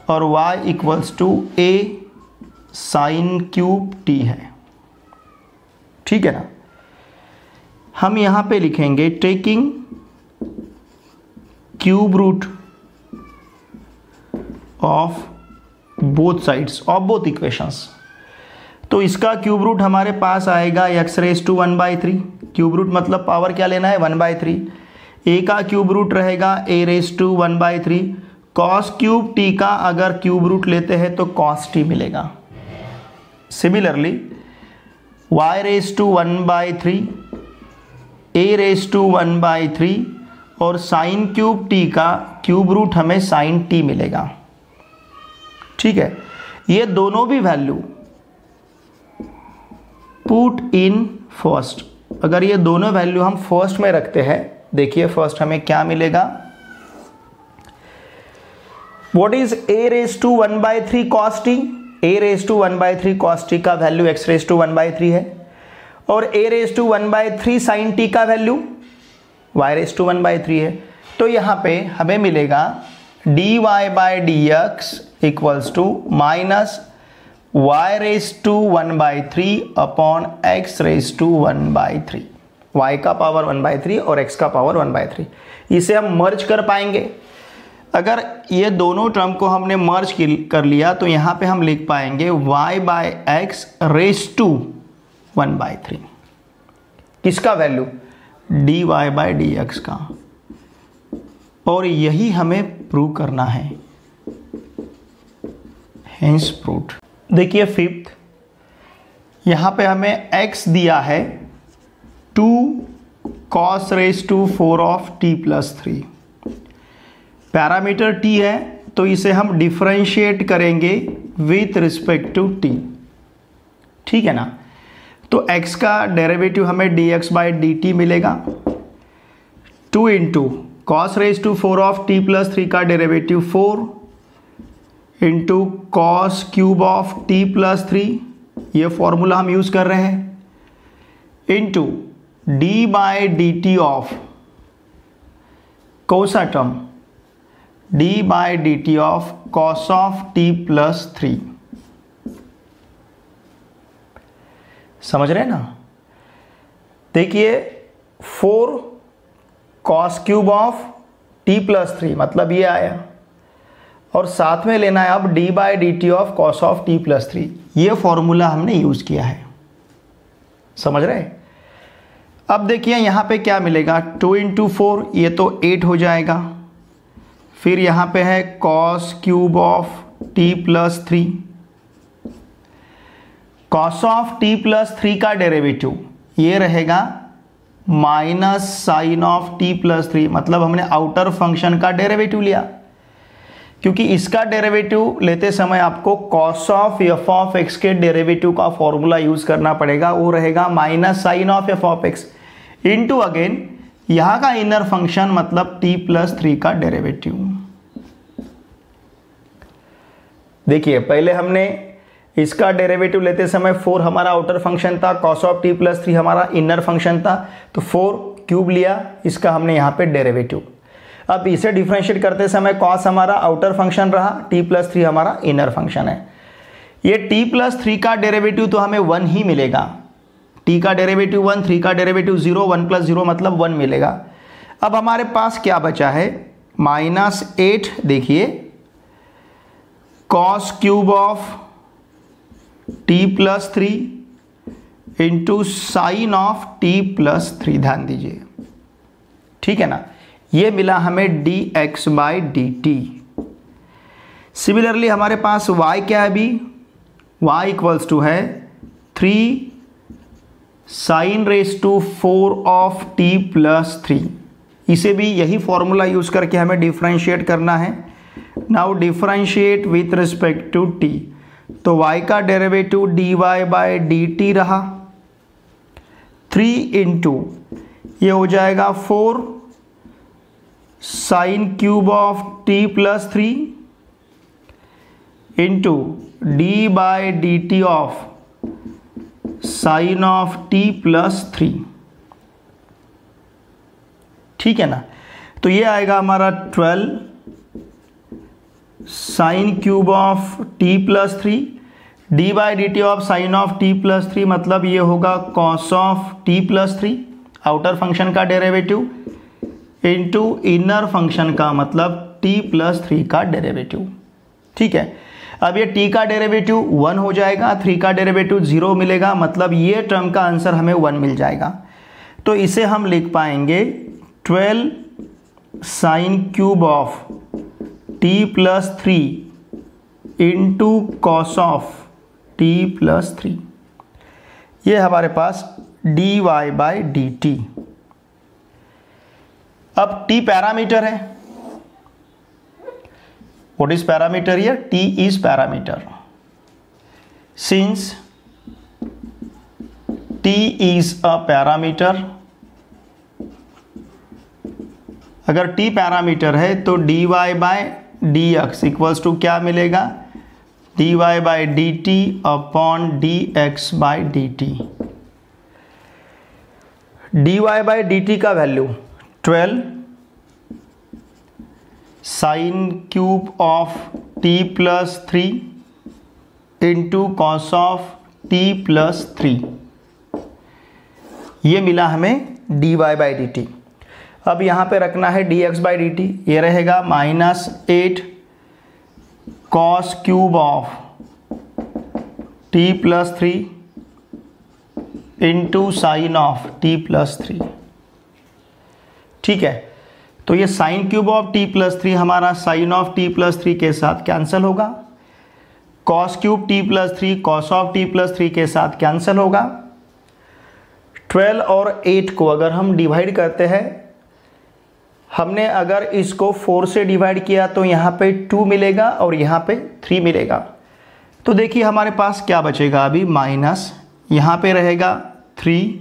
Speaker 1: और y equals to a sine cube t है, ठीक है ना। हम यहाँ पे लिखेंगे taking cube root of both sides of both equations. तो इसका क्यूब रूट हमारे पास आएगा x raise to 1/3। Cube root मतलब पावर क्या लेना है, 1/3। a का क्यूब रूट रहेगा a raise to 1/3। Cos cube t का अगर क्यूब रूट लेते हैं तो कॉस t मिलेगा। Similarly y raise to 1/3, a raise to 1/3 और साइन क्यूब t का क्यूब रूट हमें साइन t मिलेगा, ठीक है। ये दोनों भी वैल्यू पुट इन फर्स्ट। अगर ये दोनों वैल्यू हम फर्स्ट में रखते हैं, देखिए फर्स्ट हमें क्या मिलेगा। What is a raise to 1/3 cos t? a raise to 1/3 cos t का वैल्यू x रेज टू 1/3 है और a raise to 1/3 sine t का वैल्यू y रेज टू 1/3 है। तो यहाँ पे हमें मिलेगा dy by D x equals to minus y raise to 1/3 upon x raise to 1/3। y का पावर 1/3 और x का पावर 1/3। इसे हम मर्ज कर पाएंगे। अगर ये दोनों टर्म को हमने मर्ज कर लिया तो यहाँ पे हम लिख पाएंगे y by x raise to 1/3। किसका value, dy by D x का। और यही हमें प्रूव करना है, हेंस प्रूव्ड। देखिए फिफ्थ, यहाँ पे हमें x दिया है 2 cos raise to 4 of t plus 3। Parameter t है तो इसे हम डिफरेंशिएट करेंगे विथ रिस्पेक्ट टू t, ठीक है ना। तो x का डेरिवेटिव हमें dx बाई डी टी मिलेगा। 2 into cos raise to 4 of t plus 3 का derivative 4 into cos cube of t plus 3, ये फॉर्मूला हम यूज कर रहे हैं, into d by d t of कौन सा term, d by d t of cos of t plus 3। समझ रहे हैं ना। देखिए 4 cos cube of t plus 3 मतलब ये आया, और साथ में लेना है अब d by d t of cos of t plus 3। ये फॉर्मूला हमने यूज किया है, समझ रहे। अब देखिए यहाँ पे क्या मिलेगा, 2 इंटू 4 ये तो 8 हो जाएगा। फिर यहाँ पे है cos cube of t plus 3। Cos of t plus 3 का डेरिवेटिव ये रहेगा minus sine of t plus 3, मतलब हमने आउटर फंक्शन का डेरिवेटिव लिया। क्योंकि इसका डेरिवेटिव लेते समय आपको cos of f of x के डेरिवेटिव का फॉर्मूला यूज करना पड़ेगा, वो रहेगा minus sine of f of x into again यहाँ का इनर फंक्शन मतलब t प्लस 3 का डेरिवेटिव। देखिए पहले हमने इसका डेरिवेटिव लेते समय 4 हमारा आउटर फंक्शन था, कॉस ऑफ t प्लस 3 हमारा इनर फंक्शन था, तो 4 क्यूब लिया, इसका हमने यहाँ पे डेरिवेटिव। अब इसे डिफरेंशिएट करते समय कॉस हमारा आउटर फंक्शन रहा, t प्लस 3 हमारा इनर फंक्शन है। ये t प्लस 3 का डेरिवेटिव तो हमें 1 ही मिलेगा, t का डेरिवेटिव 1, 3 का डेरिवेटिव 0, 1 प्लस 0 मतलब 1 मिलेगा। अब हमारे पास क्या बचा है, -8 देखिए cos cube of t plus 3 into sine of t plus 3, ध्यान दीजिए, ठीक है ना। ये मिला हमें dx by d T. Similarly हमारे पास y क्या है अभी, y इक्वल्स टू है 3 sine raise to 4 of t plus 3। इसे भी यही फॉर्मूला यूज करके हमें डिफरेंशिएट करना है। Now differentiate with respect to t। तो y का derivative dy by d t रहा 3 इंटू ये हो जाएगा 4 sine cube of t plus 3 into d by d t of sine of t plus 3। ठीक है ना, तो ये आएगा हमारा 12 sine cube of t plus 3 d by d t of sine of t plus 3, मतलब ये होगा cos of t plus 3 outer function का डेरिवेटिव इंटू इनर फंक्शन का मतलब t प्लस 3 का डेरिवेटिव। ठीक है, अब ये t का डेरिवेटिव 1 हो जाएगा, 3 का डेरिवेटिव 0 मिलेगा, मतलब ये टर्म का आंसर हमें 1 मिल जाएगा। तो इसे हम लिख पाएंगे 12 sine cube of t plus 3 into cos of t plus 3। ये हमारे पास dy बाई डी टी। अब t पैरामीटर है, what is parameter here? t is parameter. Since t is a parameter, अगर t पैरामीटर है तो dy by D x equals to क्या मिलेगा? dy by d t upon d x by d t. dy by d t का value 12 sine cube of t plus 3 into cos of t plus 3, ये मिला हमें dy बाई डी टी। अब यहाँ पे रखना है dx बाई डी टी, ये रहेगा -8 cos cube of t plus 3 into sine of t plus 3। ठीक है, तो ये sign cube of t plus 3 हमारा साइन ऑफ t प्लस 3 के साथ कैंसिल होगा, cos cube t plus 3 cos of t plus 3 के साथ कैंसिल होगा। 12 और 8 को अगर हम डिवाइड करते हैं, हमने अगर इसको 4 से डिवाइड किया तो यहाँ पे 2 मिलेगा और यहाँ पे 3 मिलेगा। तो देखिए हमारे पास क्या बचेगा अभी, माइनस यहाँ पे रहेगा 3,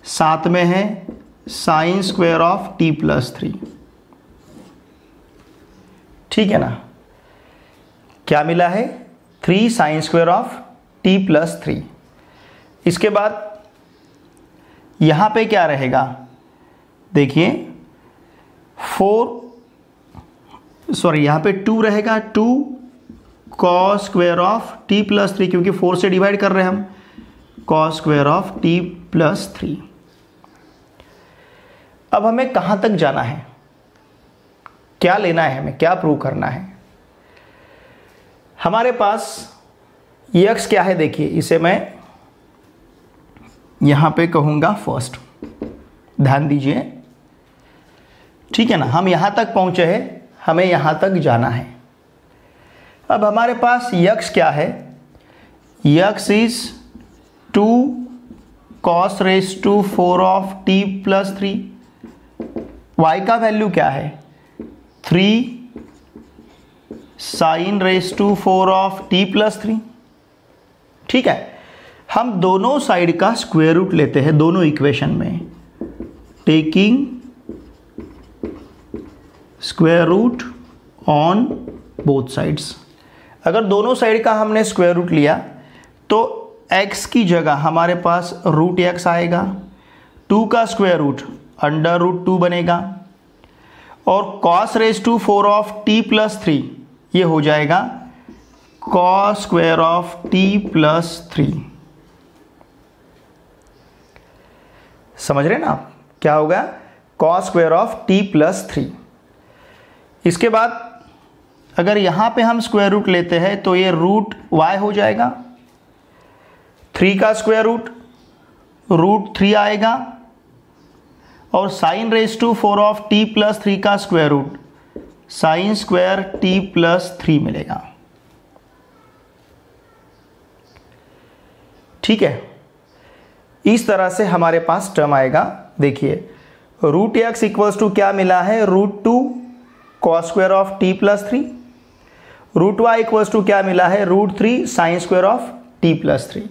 Speaker 1: साथ में है sine square of t plus 3। ठीक है ना, क्या मिला है? 3 sine square of t plus 3। इसके बाद यहाँ पे क्या रहेगा? देखिए 4 यहाँ पे 2 रहेगा, 2 cos square of t plus 3, क्योंकि 4 से डिवाइड कर रहे हैं हम, cos square of t plus 3। अब हमें कहाँ तक जाना है, क्या लेना है हमें, क्या प्रूव करना है? हमारे पास x क्या है? देखिए इसे मैं यहाँ पे कहूँगा फर्स्ट, ध्यान दीजिए। ठीक है ना, हम यहाँ तक पहुँचे हैं, हमें यहाँ तक जाना है। अब हमारे पास x क्या है? x is 2 cos raise to 4 of t plus 3। y का वैल्यू क्या है? 3 sine raise to 4 of t plus 3। ठीक है, हम दोनों साइड का स्क्वायर रूट लेते हैं दोनों इक्वेशन में, taking square root on both sides. अगर दोनों साइड का हमने स्क्वायर रूट लिया तो x की जगह हमारे पास रूट x आएगा, 2 का स्क्वायर रूट अंडर रूट 2 बनेगा, और cos raise to 4 of t plus 3 ये हो जाएगा cos square of t plus 3। समझ रहे हैं ना आप, क्या होगा? Cos square of t plus 3। इसके बाद अगर यहाँ पे हम स्क्वायर रूट लेते हैं तो ये रूट y हो जाएगा, 3 का स्क्वायर रूट 3 आएगा, और sine raise to 4 of t plus 3 का square root sine square t plus 3 मिलेगा। ठीक है, इस तरह से हमारे पास टर्म आएगा। देखिए रूट x इक्वल्स टू क्या मिला है? Root 2 cos square of t plus 3, root y equals to क्या मिला है, √3 साइन स्क्वायर ऑफ t+3।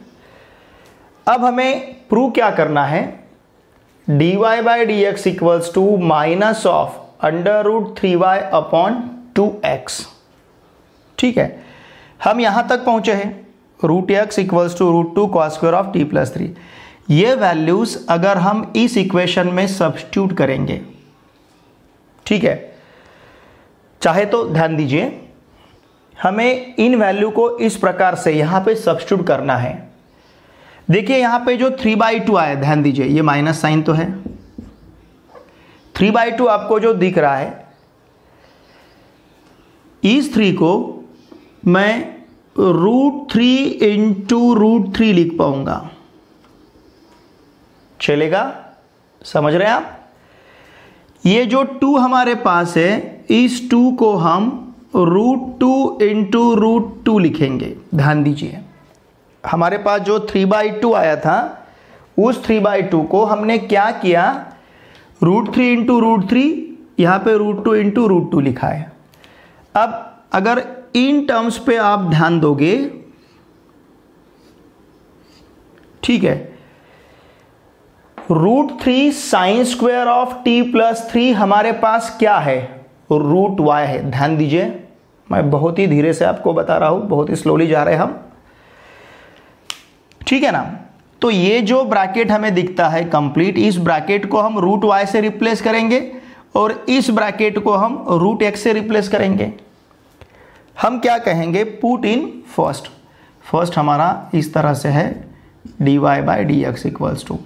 Speaker 1: अब हमें प्रूव क्या करना है, dy by D x equals to minus of √3y upon 2x। ठीक है, हम यहां तक पहुंचे हैं, √x equals to √2 cos square of t+3। ये वैल्यूज अगर हम इस इक्वेशन में सब्स्टिट्यूट करेंगे, ठीक है, चाहे तो ध्यान दीजिए, हमें इन वैल्यू को इस प्रकार से यहां पे सब्स्टिट्यूट करना है। देखिए यहां पे जो 3/2 आया, ध्यान दीजिए, ये माइनस साइन तो है, 3/2 आपको जो दिख रहा है, इस 3 को मैं √3 इंटू √3 लिख पाऊंगा, चलेगा? समझ रहे हैं आप? ये जो 2 हमारे पास है, इस 2 को हम √2 इंटू √2 लिखेंगे। ध्यान दीजिए, हमारे पास जो 3/2 आया था, उस 3/2 को हमने क्या किया, √3 इंटू √3, यहां पे √2 इंटू √2 लिखा है। अब अगर इन टर्म्स पे आप ध्यान दोगे, ठीक है, √3 साइन स्क्वायर ऑफ t+3 हमारे पास क्या है, √y है। ध्यान दीजिए, मैं बहुत ही धीरे से आपको बता रहा हूं, बहुत ही स्लोली जा रहे हैं हम, ठीक है ना। तो ये जो ब्रैकेट हमें दिखता है कंप्लीट, इस ब्रैकेट को हम √y से रिप्लेस करेंगे और इस ब्रैकेट को हम √x से रिप्लेस करेंगे। हम क्या कहेंगे, पुट इन फर्स्ट हमारा इस तरह से है, dy by D x equals to,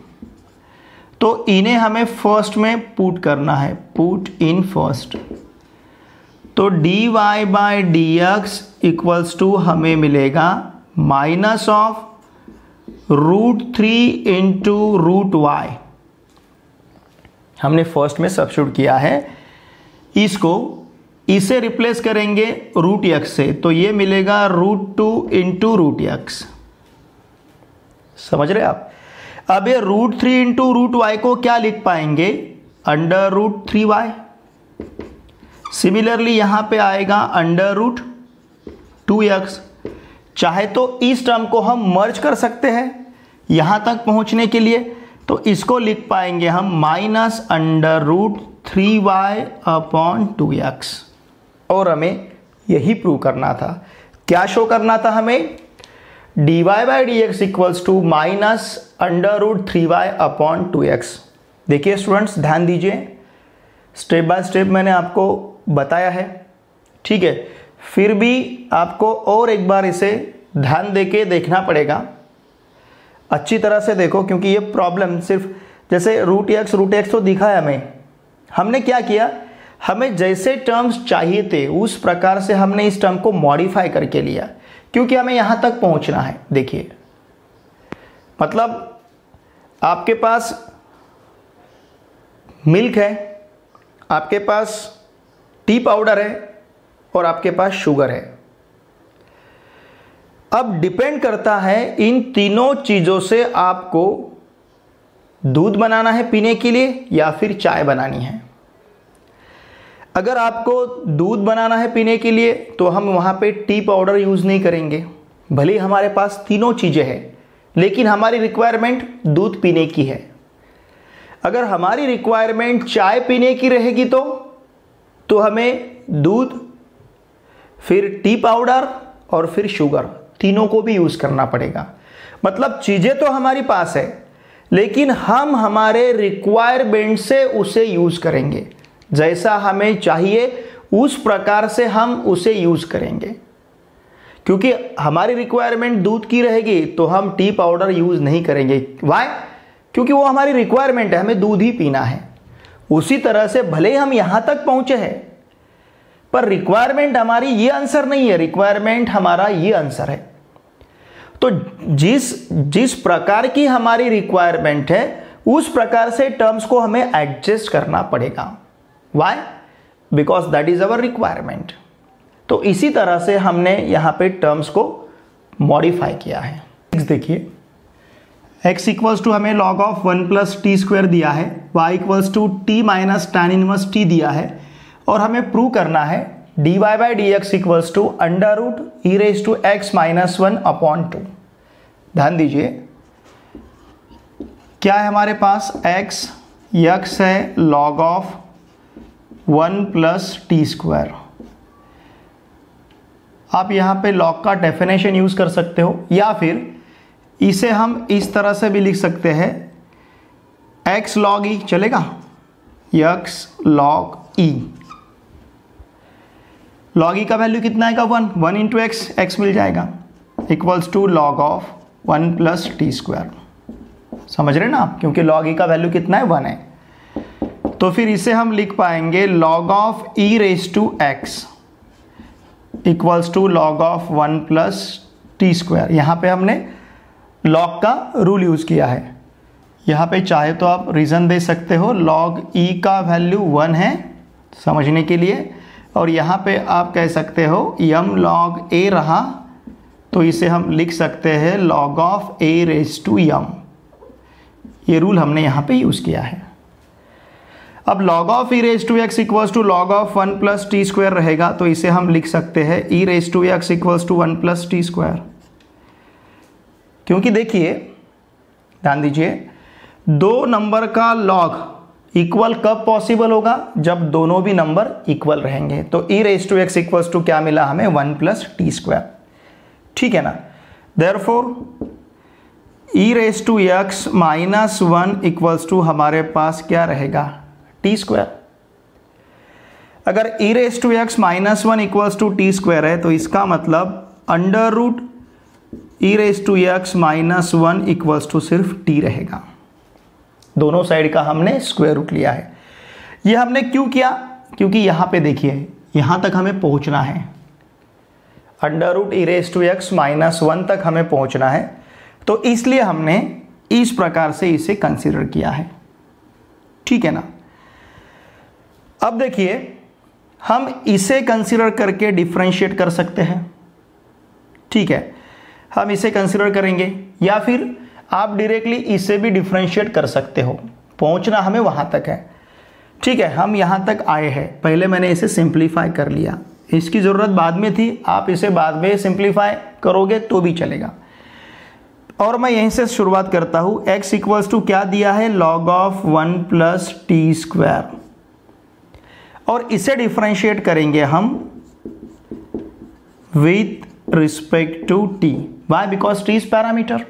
Speaker 1: तो इन्हें हमें फर्स्ट में पुट करना है, पुट इन फर्स्ट। तो dy by D x equals to हमें मिलेगा माइनस ऑफ √3 इंटू √y। हमने फर्स्ट में सब्स्टिट्यूट किया है, इसको इसे रिप्लेस करेंगे √x से, तो ये मिलेगा √2 इंटू √x। समझ रहे आप? अब ये √3 इंटू √y को क्या लिख पाएंगे, √3y। सिमिलरली यहां पे आएगा √2x। चाहे तो इस टर्म को हम मर्ज कर सकते हैं यहां तक पहुंचने के लिए, तो इसको लिख पाएंगे हम माइनस √3y अपॉन 2x। और हमें यही प्रूव करना था। क्या शो करना था हमें, dy by D x equals to minus √3y upon 2x। देखिए स्टूडेंट्स, ध्यान दीजिए, स्टेप बाय स्टेप मैंने आपको बताया है, ठीक है। फिर भी आपको और एक बार इसे ध्यान देके देखना पड़ेगा, अच्छी तरह से देखो, क्योंकि ये प्रॉब्लम सिर्फ जैसे √x तो दिखा है हमें, हमने क्या किया, हमें जैसे टर्म्स चाहिए थे उस प्रकार से हमने इस टर्म को मॉडिफाई करके लिया, क्योंकि हमें यहां तक पहुंचना है। देखिए, मतलब आपके पास मिल्क है, आपके पास टी पाउडर है और आपके पास शुगर है। अब डिपेंड करता है इन तीनों चीजों से आपको दूध बनाना है पीने के लिए या फिर चाय बनानी है। अगर आपको दूध बनाना है पीने के लिए तो हम वहां पे टी पाउडर यूज नहीं करेंगे, भले हमारे पास तीनों चीजें हैं, लेकिन हमारी रिक्वायरमेंट दूध पीने की है। अगर हमारी रिक्वायरमेंट चाय पीने की रहेगी तो हमें दूध, फिर टी पाउडर और फिर शुगर, तीनों को भी यूज करना पड़ेगा। मतलब चीजें तो हमारी पास है, लेकिन हम हमारे रिक्वायरमेंट से उसे यूज करेंगे, जैसा हमें चाहिए उस प्रकार से हम उसे यूज करेंगे। क्योंकि हमारी रिक्वायरमेंट दूध की रहेगी तो हम टी पाउडर यूज नहीं करेंगे। व्हाई? क्योंकि वो हमारी रिक्वायरमेंट है, हमें दूध ही पीना है। उसी तरह से भले हम यहां तक पहुंचे हैं, पर रिक्वायरमेंट हमारी ये आंसर नहीं है, रिक्वायरमेंट हमारा ये आंसर है। तो जिस प्रकार की हमारी रिक्वायरमेंट है उस प्रकार से टर्म्स को हमें एडजस्ट करना पड़ेगा। Why? Because that is our requirement। तो इसी तरह से हमने यहाँ पे टर्म्स को मॉडिफाई किया है। देखिए, x इक्वल्स टू हमें log of 1 plus t square दिया है, y equals to t minus tan inverse t दिया है, और हमें प्रूव करना है dy by D x equals to under root e raise to x minus 1/2। ध्यान दीजिए क्या है हमारे पास, x है log of 1 plus t square. आप यहाँ पे log का डेफिनेशन यूज कर सकते हो, या फिर इसे हम इस तरह से भी लिख सकते हैं, x log e चलेगा, x log e। log e का वैल्यू कितना आएगा 1 इंटू एक्स मिल जाएगा, equals to log of 1 plus t square. समझ रहे ना आप, क्योंकि log e का वैल्यू कितना है 1 है। तो फिर इसे हम लिख पाएंगे log of e raise to x equals to log of 1 plus t square. यहाँ पे हमने log का रूल यूज किया है। यहाँ पे चाहे तो आप रीज़न दे सकते हो, log e का वैल्यू 1 है समझने के लिए, और यहाँ पे आप कह सकते हो m log a रहा, तो इसे हम लिख सकते हैं log of a raise to m। ये रूल हमने यहाँ पे यूज़ किया है। अब log of e raise to x equals to log of 1 plus t square रहेगा, तो इसे हम लिख सकते हैं e raise to x equals to 1 plus t square. क्योंकि देखिए ध्यान दीजिए, दो नंबर का लॉग इक्वल कब पॉसिबल होगा, जब दोनों भी नंबर इक्वल रहेंगे। तो e raise to x equals to क्या मिला हमें 1 प्लस टी स्क्वायर, ठीक है ना। Therefore e raise to x minus 1 equals to हमारे पास क्या रहेगा, टी स्क्वायर। अगर e raise to x minus 1 equals to t square है, तो इसका मतलब under root e raise to x minus 1 equals to सिर्फ t रहेगा। दोनों साइड का हमने स्क्वायर रूट लिया है। यह हमने क्यों किया, क्योंकि यहाँ पे देखिए यहाँ तक हमें पहुँचना है, under root e raise to x minus 1 तक हमें पहुँचना है, तो इसलिए हमने इस प्रकार से इसे कंसीडर किया है, ठीक है ना। अब देखिए हम इसे कंसीडर करके डिफरेंशिएट कर सकते हैं, ठीक है, हम इसे कंसीडर करेंगे, या फिर आप डायरेक्टली इसे भी डिफरेंशिएट कर सकते हो। पहुंचना हमें वहां तक है, ठीक है। हम यहां तक आए हैं, पहले मैंने इसे सिंप्लीफाई कर लिया, इसकी ज़रूरत बाद में थी, आप इसे बाद में सिंप्लीफाई करोगे तो भी चलेगा। और मैं यहीं से शुरुआत करता हूँ। x इक्वल्स टू क्या दिया है, log of 1 plus t square, और इसे डिफरेंशिएट करेंगे हम with respect to t। Why, because t is parameter.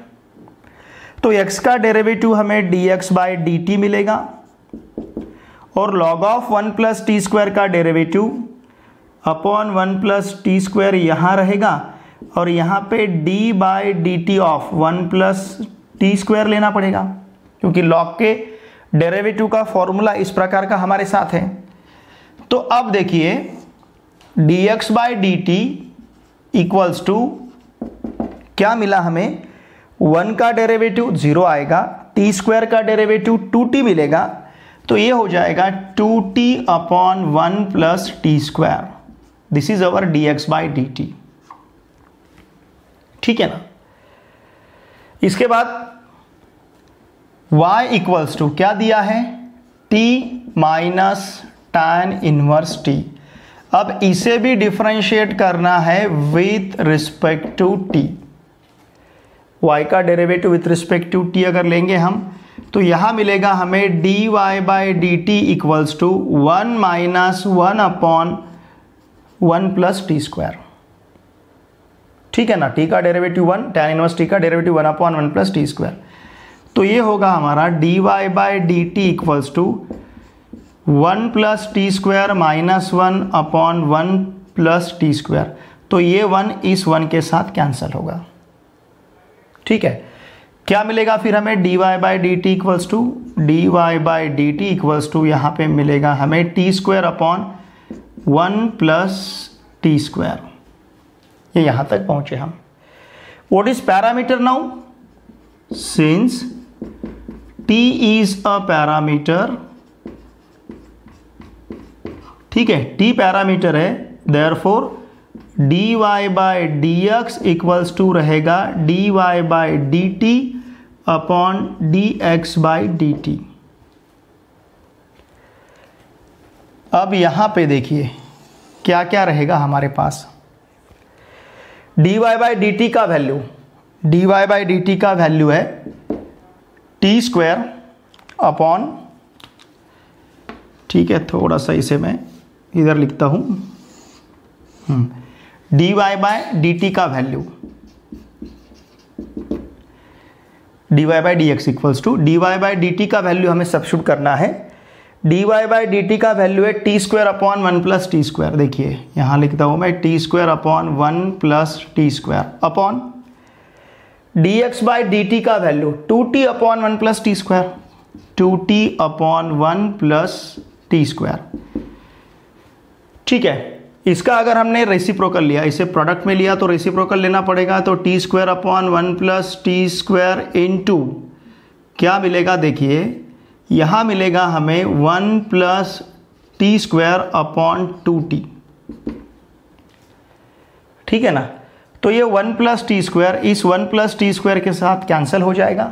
Speaker 1: तो x का डेरिवेटिव हमें dx बाई dt मिलेगा, और log of 1 plus t square का derivative upon 1 plus t square यहाँ रहेगा, और यहाँ पे d by d t of 1 plus t square लेना पड़ेगा, क्योंकि log के डेरिवेटिव का फॉर्मूला इस प्रकार का हमारे साथ है। तो अब देखिए dx by d t equals to क्या मिला हमें, 1 का डेरिवेटिव 0 आएगा, टी स्क्वायर का डेरिवेटिव 2t मिलेगा, तो ये हो जाएगा 2t upon 1 plus t square. This is our dx by d t, ठीक है ना। इसके बाद y इक्वल्स टू क्या दिया है, t minus tan inverse t। अब इसे भी डिफरेंशिएट करना है with respect to t। y का derivative with respect to t अगर लेंगे हम, तो यहां मिलेगा हमें dy by d t equals to 1 minus 1 upon 1 plus t square, ठीक है ना। t का डेरिवेटिव 1, tan इनवर्स t का derivative 1 upon 1 plus t square. तो ये होगा हमारा dy by d t equals to 1 plus t square minus 1 upon 1 plus t square. तो ये 1 इस 1 के साथ कैंसिल होगा, ठीक है। क्या मिलेगा फिर हमें, dy by d t equals to यहाँ पे मिलेगा हमें t square upon 1 plus t square. ये यहाँ तक पहुँचे हम। What is parameter now, since t is a parameter, ठीक है, t पैरामीटर है, therefore dy by D x equals to रहेगा dy by d t upon dx by d t. अब यहाँ पे देखिए क्या क्या रहेगा हमारे पास। dy बाई डी टी का value, dy by d t का वैल्यू है टी स्क्वायर अपॉन, ठीक है थोड़ा सा इसे मैं इधर लिखता हूँ, dy बाई डी टी का value, dy by D x equals to, dy by d t का वैल्यू हमें सब्स्टिट्यूट करना है। dy बाई डी टी का वैल्यू है t square upon 1 plus t square, देखिए यहाँ लिखता हूँ मैं t square upon 1 plus t square upon dx by d t का value 2t upon 1 plus t square, 2t upon 1 plus t square. ठीक है, इसका अगर हमने रेसिप्रोकल लिया, इसे प्रोडक्ट में लिया तो रेसिप्रोकल लेना पड़ेगा, तो T square upon 1 plus t square into क्या मिलेगा, देखिए यहाँ मिलेगा हमें 1 plus t square upon 2t। ठीक है ना, तो ये 1 प्लस टी स्क्वायर इस 1 प्लस टी स्क्वायर के साथ कैंसिल हो जाएगा,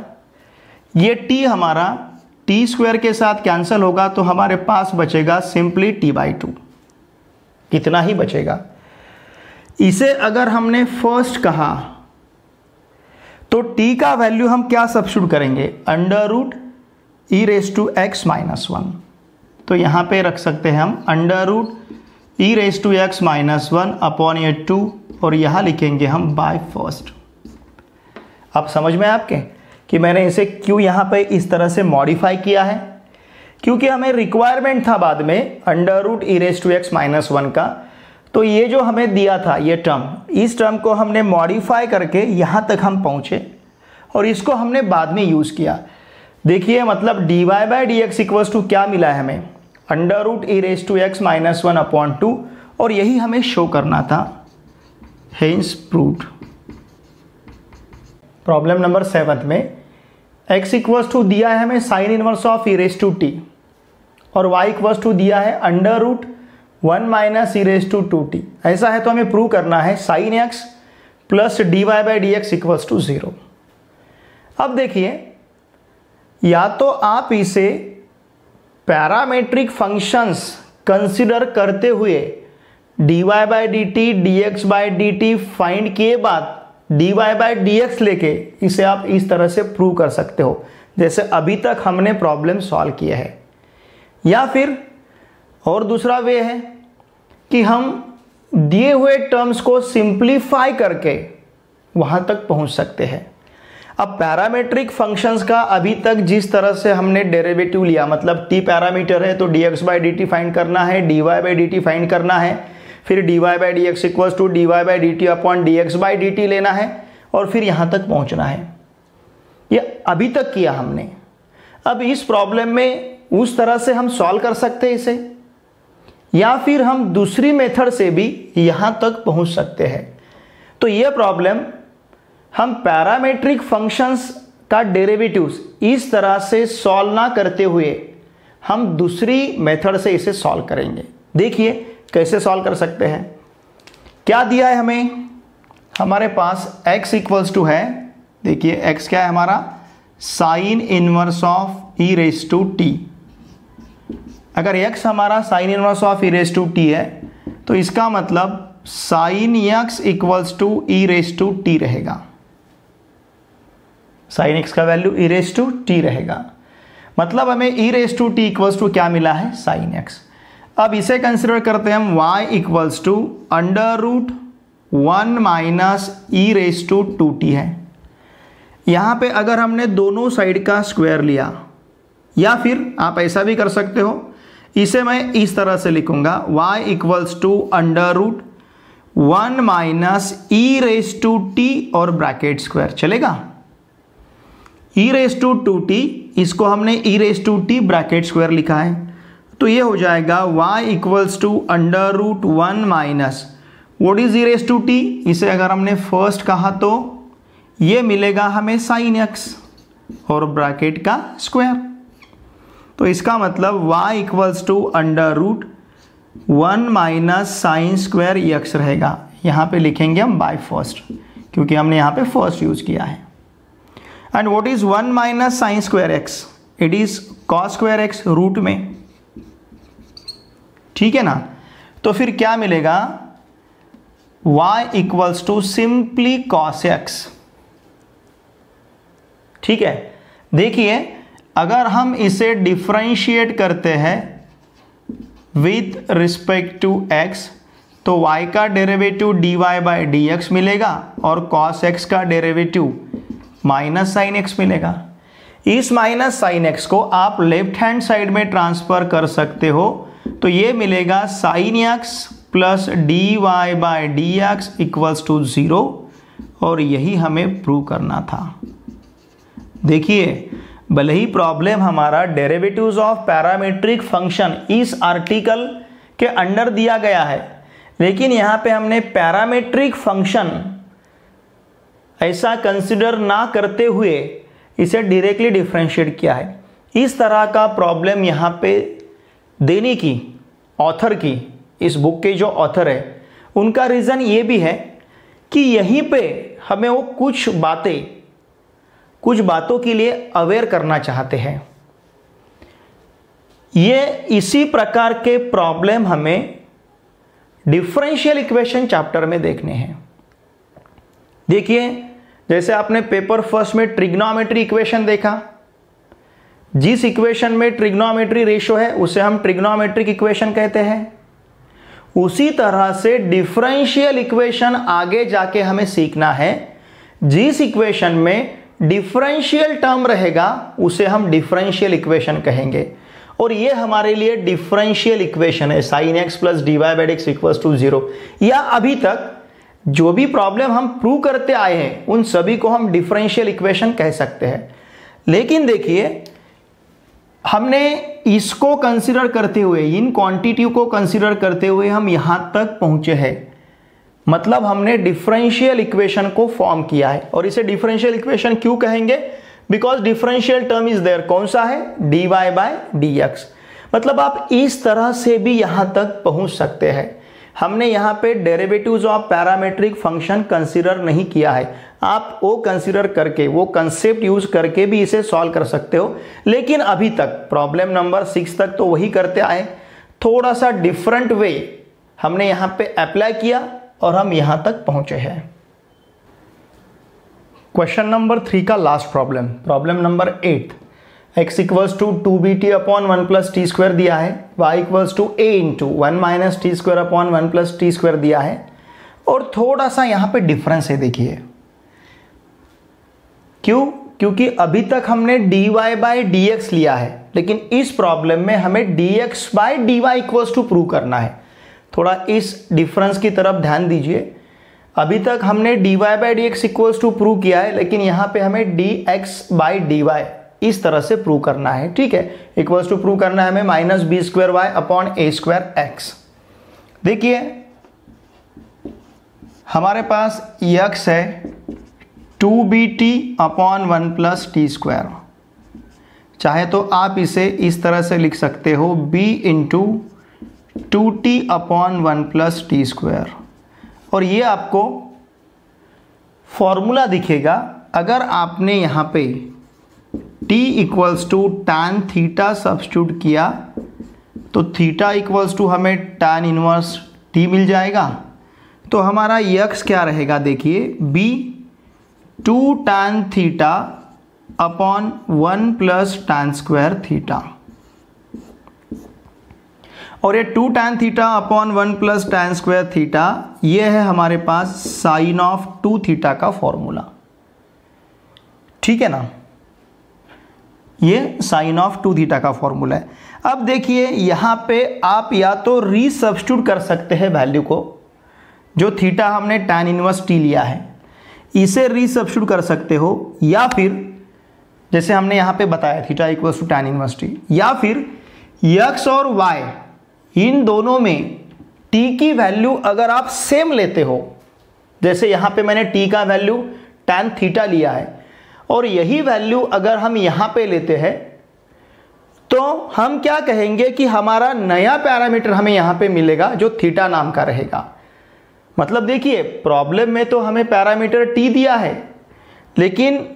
Speaker 1: ये t हमारा टी स्क्वायर के साथ कैंसिल होगा, तो हमारे पास बचेगा सिंपली t बाई 2, कितना ही बचेगा। इसे अगर हमने फर्स्ट कहा तो t का वैल्यू हम क्या सब्स्टिट्यूट करेंगे, under root e raise to x minus 1, तो यहाँ पे रख सकते हैं हम under root e raise to x minus 1 अपॉन ये 2, और यहाँ लिखेंगे हम बाय फर्स्ट। अब समझ में आपके कि मैंने इसे क्यों यहाँ पे इस तरह से मॉडिफाई किया है, क्योंकि हमें रिक्वायरमेंट था बाद में under root e raise to x minus 1 का, तो ये जो हमें दिया था ये टर्म, इस टर्म को हमने मॉडिफाई करके यहाँ तक हम पहुँचे और इसको हमने बाद में यूज़ किया। देखिए मतलब dy by D x equals to क्या मिला है हमें, under root e raise to x minus 1 अपॉन 2, और यही हमें शो करना था, हेंस प्रूव्ड। प्रॉब्लम नंबर 7 में x इक्वल्स टू दिया है हमें sine inverse of e raise to t, और y इक्वल्स टू दिया है under root 1 minus e raise to 2t। ऐसा है तो हमें प्रूव करना है sine x plus dy by D x equals to 0। अब देखिए, या तो आप इसे पैरामेट्रिक फंक्शंस कंसिडर करते हुए dy by d T dx by d t find किए बाद dy बाई डी एक्स लेके इसे आप इस तरह से प्रूव कर सकते हो जैसे अभी तक हमने प्रॉब्लम सॉल्व किया है, या फिर और दूसरा वे है कि हम दिए हुए टर्म्स को सिंप्लीफाई करके वहाँ तक पहुँच सकते हैं। अब पैरामेट्रिक फंक्शंस का अभी तक जिस तरह से हमने डेरिवेटिव लिया, मतलब t पैरामीटर है तो dx by d t find करना है, dy by d t find करना है, फिर dy by D x equals to dy by d t upon dx by d t लेना है, और फिर यहाँ तक पहुँचना है। ये अभी तक किया हमने। अब इस प्रॉब्लम में उस तरह से हम सॉल्व कर सकते हैं इसे, या फिर हम दूसरी मेथड से भी यहाँ तक पहुँच सकते हैं। तो ये प्रॉब्लम हम पैरामेट्रिक फंक्शंस का डेरिवेटिव्स इस तरह से सॉल्व ना करते हुए हम दूसरी मेथड से इसे सॉल्व करेंगे। देखिए कैसे सॉल्व कर सकते हैं। क्या दिया है हमें, हमारे पास x इक्वल्स टू है, देखिए x क्या है हमारा, sine inverse of e raise to t. अगर x हमारा sine inverse of e raise to t है तो इसका मतलब sine x equals to e raise to t रहेगा, साइन x का value e raise to t रहेगा, मतलब हमें e raise to t equals to क्या मिला है, साइन x। अब इसे कंसिडर करते हैं हम y equals to under root 1 minus e raise to 2t है। यहाँ पे अगर हमने दोनों साइड का स्क्वायर लिया, या फिर आप ऐसा भी कर सकते हो, इसे मैं इस तरह से लिखूंगा y equals to under root 1 minus e raise to t और ब्रैकेट स्क्वायर चलेगा। ई रेस टू 2t, इसको हमने e raise to t bracket square लिखा है, तो ये हो जाएगा y equals to under root 1 minus what is e raise to t, इसे अगर हमने फर्स्ट कहा तो ये मिलेगा हमें साइन x और ब्रैकेट का स्क्वायर, तो इसका मतलब y equals to under root 1 minus sine square x रहेगा। यहाँ पे लिखेंगे हम बाय फर्स्ट, क्योंकि हमने यहाँ पे फर्स्ट यूज किया है। And what is 1 minus sine square x, it is cos square x root में, ठीक है ना। तो फिर क्या मिलेगा, y equals to simply cos x। ठीक है, देखिए अगर हम इसे डिफरेंशिएट करते हैं विथ रिस्पेक्ट टू x तो y का derivative dy by D x मिलेगा और cos x का डेरिवेटिव माइनस साइन x मिलेगा। इस माइनस साइन x को आप लेफ्ट हैंड साइड में ट्रांसफर कर सकते हो, तो ये मिलेगा sine x plus d y by D x equals to 0, और यही हमें प्रूव करना था। देखिए भले ही प्रॉब्लम हमारा डेरिवेटिव्स ऑफ पैरामीट्रिक फंक्शन इस आर्टिकल के अंडर दिया गया है, लेकिन यहाँ पे हमने पैरामीट्रिक फंक्शन ऐसा कंसिडर ना करते हुए इसे डायरेक्टली डिफरेंशिएट किया है। इस तरह का प्रॉब्लम यहाँ पे देने की ऑथर की, इस बुक के जो ऑथर है, उनका रीज़न ये भी है कि यहीं पे हमें वो कुछ बातों के लिए अवेयर करना चाहते हैं। ये इसी प्रकार के प्रॉब्लम हमें डिफरेंशियल इक्वेशन चैप्टर में देखने हैं। देखिए जैसे आपने पेपर फर्स्ट में ट्रिग्नोमेट्री इक्वेशन देखा, जिस इक्वेशन में ट्रिग्नोमेट्री रेशियो है उसे हम ट्रिग्नोमेट्रिक इक्वेशन कहते हैं। उसी तरह से डिफरेंशियल इक्वेशन आगे जाके हमें सीखना है। जिस इक्वेशन में डिफरेंशियल टर्म रहेगा उसे हम डिफरेंशियल इक्वेशन कहेंगे, और ये हमारे लिए डिफरेंशियल इक्वेशन है sine x plus d y by D x equals to 0। या अभी तक जो भी प्रॉब्लम हम प्रूव करते आए हैं उन सभी को हम डिफरेंशियल इक्वेशन कह सकते हैं। लेकिन देखिए हमने इसको कंसीडर करते हुए, इन क्वांटिटी को कंसीडर करते हुए हम यहां तक पहुंचे हैं, मतलब हमने डिफरेंशियल इक्वेशन को फॉर्म किया है। और इसे डिफरेंशियल इक्वेशन क्यों कहेंगे, because differential term is there. कौन सा है, d y by D x. मतलब आप इस तरह से भी यहां तक पहुंच सकते हैं। हमने यहाँ पे derivatives of parametric function consider नहीं किया है, आप वो कंसीडर करके, वो कंसेप्ट यूज करके भी इसे सॉल्व कर सकते हो। लेकिन अभी तक प्रॉब्लम नंबर 6 तक तो वही करते आए, थोड़ा सा डिफरेंट वे हमने यहाँ पे अप्लाई किया और हम यहाँ तक पहुँचे हैं। क्वेश्चन नंबर 3 का last problem, problem number 8, x equals to 2bt upon 1 plus t square दिया है, y equals to a into 1 minus t square upon 1 plus t square दिया है, और थोड़ा सा यहाँ पे डिफरेंस है। देखिए क्यों, क्योंकि अभी तक हमने dy बाई डी एक्स लिया है, लेकिन इस प्रॉब्लम में हमें dx by d y equals to prove करना है। थोड़ा इस डिफरेंस की तरफ ध्यान दीजिए। अभी तक हमने dy by D x equals to prove किया है, लेकिन यहाँ पे हमें dx बाई डी वाई इस तरह से प्रूव करना है। ठीक है, इक्वल्स टू प्रूव करना है हमें minus b square y upon a square x. देखिए हमारे पास x है 2bt upon 1 plus t square, चाहे तो आप इसे इस तरह से लिख सकते हो b into 2t upon 1 plus t square, और ये आपको फॉर्मूला दिखेगा। अगर आपने यहाँ पे t equals to tan theta substitute किया तो थीटा इक्वल्स टू हमें tan इनवर्स t मिल जाएगा। तो हमारा x क्या रहेगा, देखिए b 2 tan theta upon 1 plus tan square theta, और ये 2 tan theta upon 1 plus tan square theta, ये है हमारे पास साइन ऑफ 2 थीटा का फॉर्मूला। ठीक है ना, ये साइन ऑफ 2 थीटा का फॉर्मूला है। अब देखिए यहाँ पे आप या तो रीसब्स्टिट्यूट कर सकते हैं वैल्यू को, जो थीटा हमने tan इनवर्स t लिया है इसे रीसब्स्टिट्यूट कर सकते हो, या फिर जैसे हमने यहाँ पे बताया theta equals to tan inverse t, या फिर x और y इन दोनों में t की वैल्यू अगर आप सेम लेते हो, जैसे यहाँ पे मैंने t का वैल्यू tan थीटा लिया है और यही वैल्यू अगर हम यहाँ पे लेते हैं, तो हम क्या कहेंगे कि हमारा नया पैरामीटर हमें यहाँ पे मिलेगा जो थीटा नाम का रहेगा। मतलब देखिए प्रॉब्लम में तो हमें पैरामीटर t दिया है, लेकिन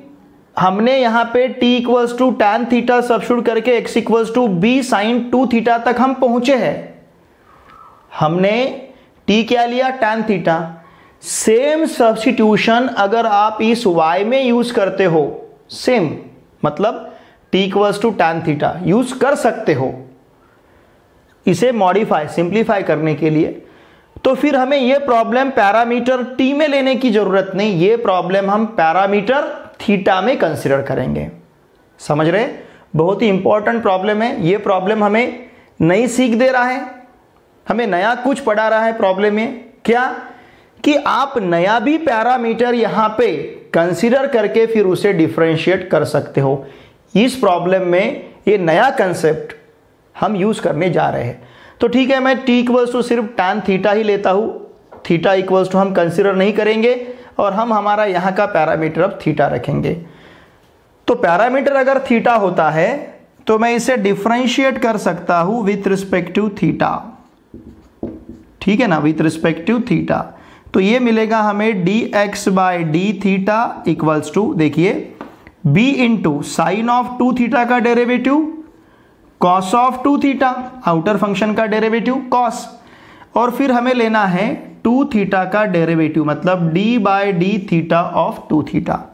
Speaker 1: हमने यहाँ पे t equals to tan theta substitute करके x equals to b sine 2 theta तक हम पहुँचे हैं। हमने t क्या लिया, tan थीटा। सेम सब्स्टिट्यूशन अगर आप इस y में यूज करते हो, सेम मतलब t equals to tan theta use कर सकते हो इसे मॉडिफाई सिंप्लीफाई करने के लिए, तो फिर हमें यह प्रॉब्लम पैरामीटर t में लेने की जरूरत नहीं, ये प्रॉब्लम हम पैरामीटर थीटा में कंसिडर करेंगे। समझ रहे? बहुत ही इंपॉर्टेंट प्रॉब्लम है ये। प्रॉब्लम हमें नई सीख दे रहा है, हमें नया कुछ पढ़ा रहा है प्रॉब्लम में। क्या कि आप नया भी पैरामीटर यहां पे कंसीडर करके फिर उसे डिफरेंशिएट कर सकते हो। इस प्रॉब्लम में ये नया कंसेप्ट हम यूज करने जा रहे हैं। तो ठीक है, मैं t इक्वल्स टू सिर्फ tan थीटा ही लेता हूं, थीटा इक्वल्स टू हम कंसीडर नहीं करेंगे और हम हमारा यहां का पैरामीटर अब थीटा रखेंगे। तो पैरामीटर अगर थीटा होता है तो मैं इसे डिफरेंशिएट कर सकता हूं विथ रिस्पेक्ट टू थीटा, ठीक है ना, विथ रिस्पेक्ट टू थीटा। तो ये मिलेगा हमें dx by d theta equals to, देखिए b into sine of 2 theta का derivative cos of 2 theta, outer function का डेरिवेटिव कॉस, और फिर हमें लेना है 2 थीटा का डेरिवेटिव मतलब d by d theta of 2 theta.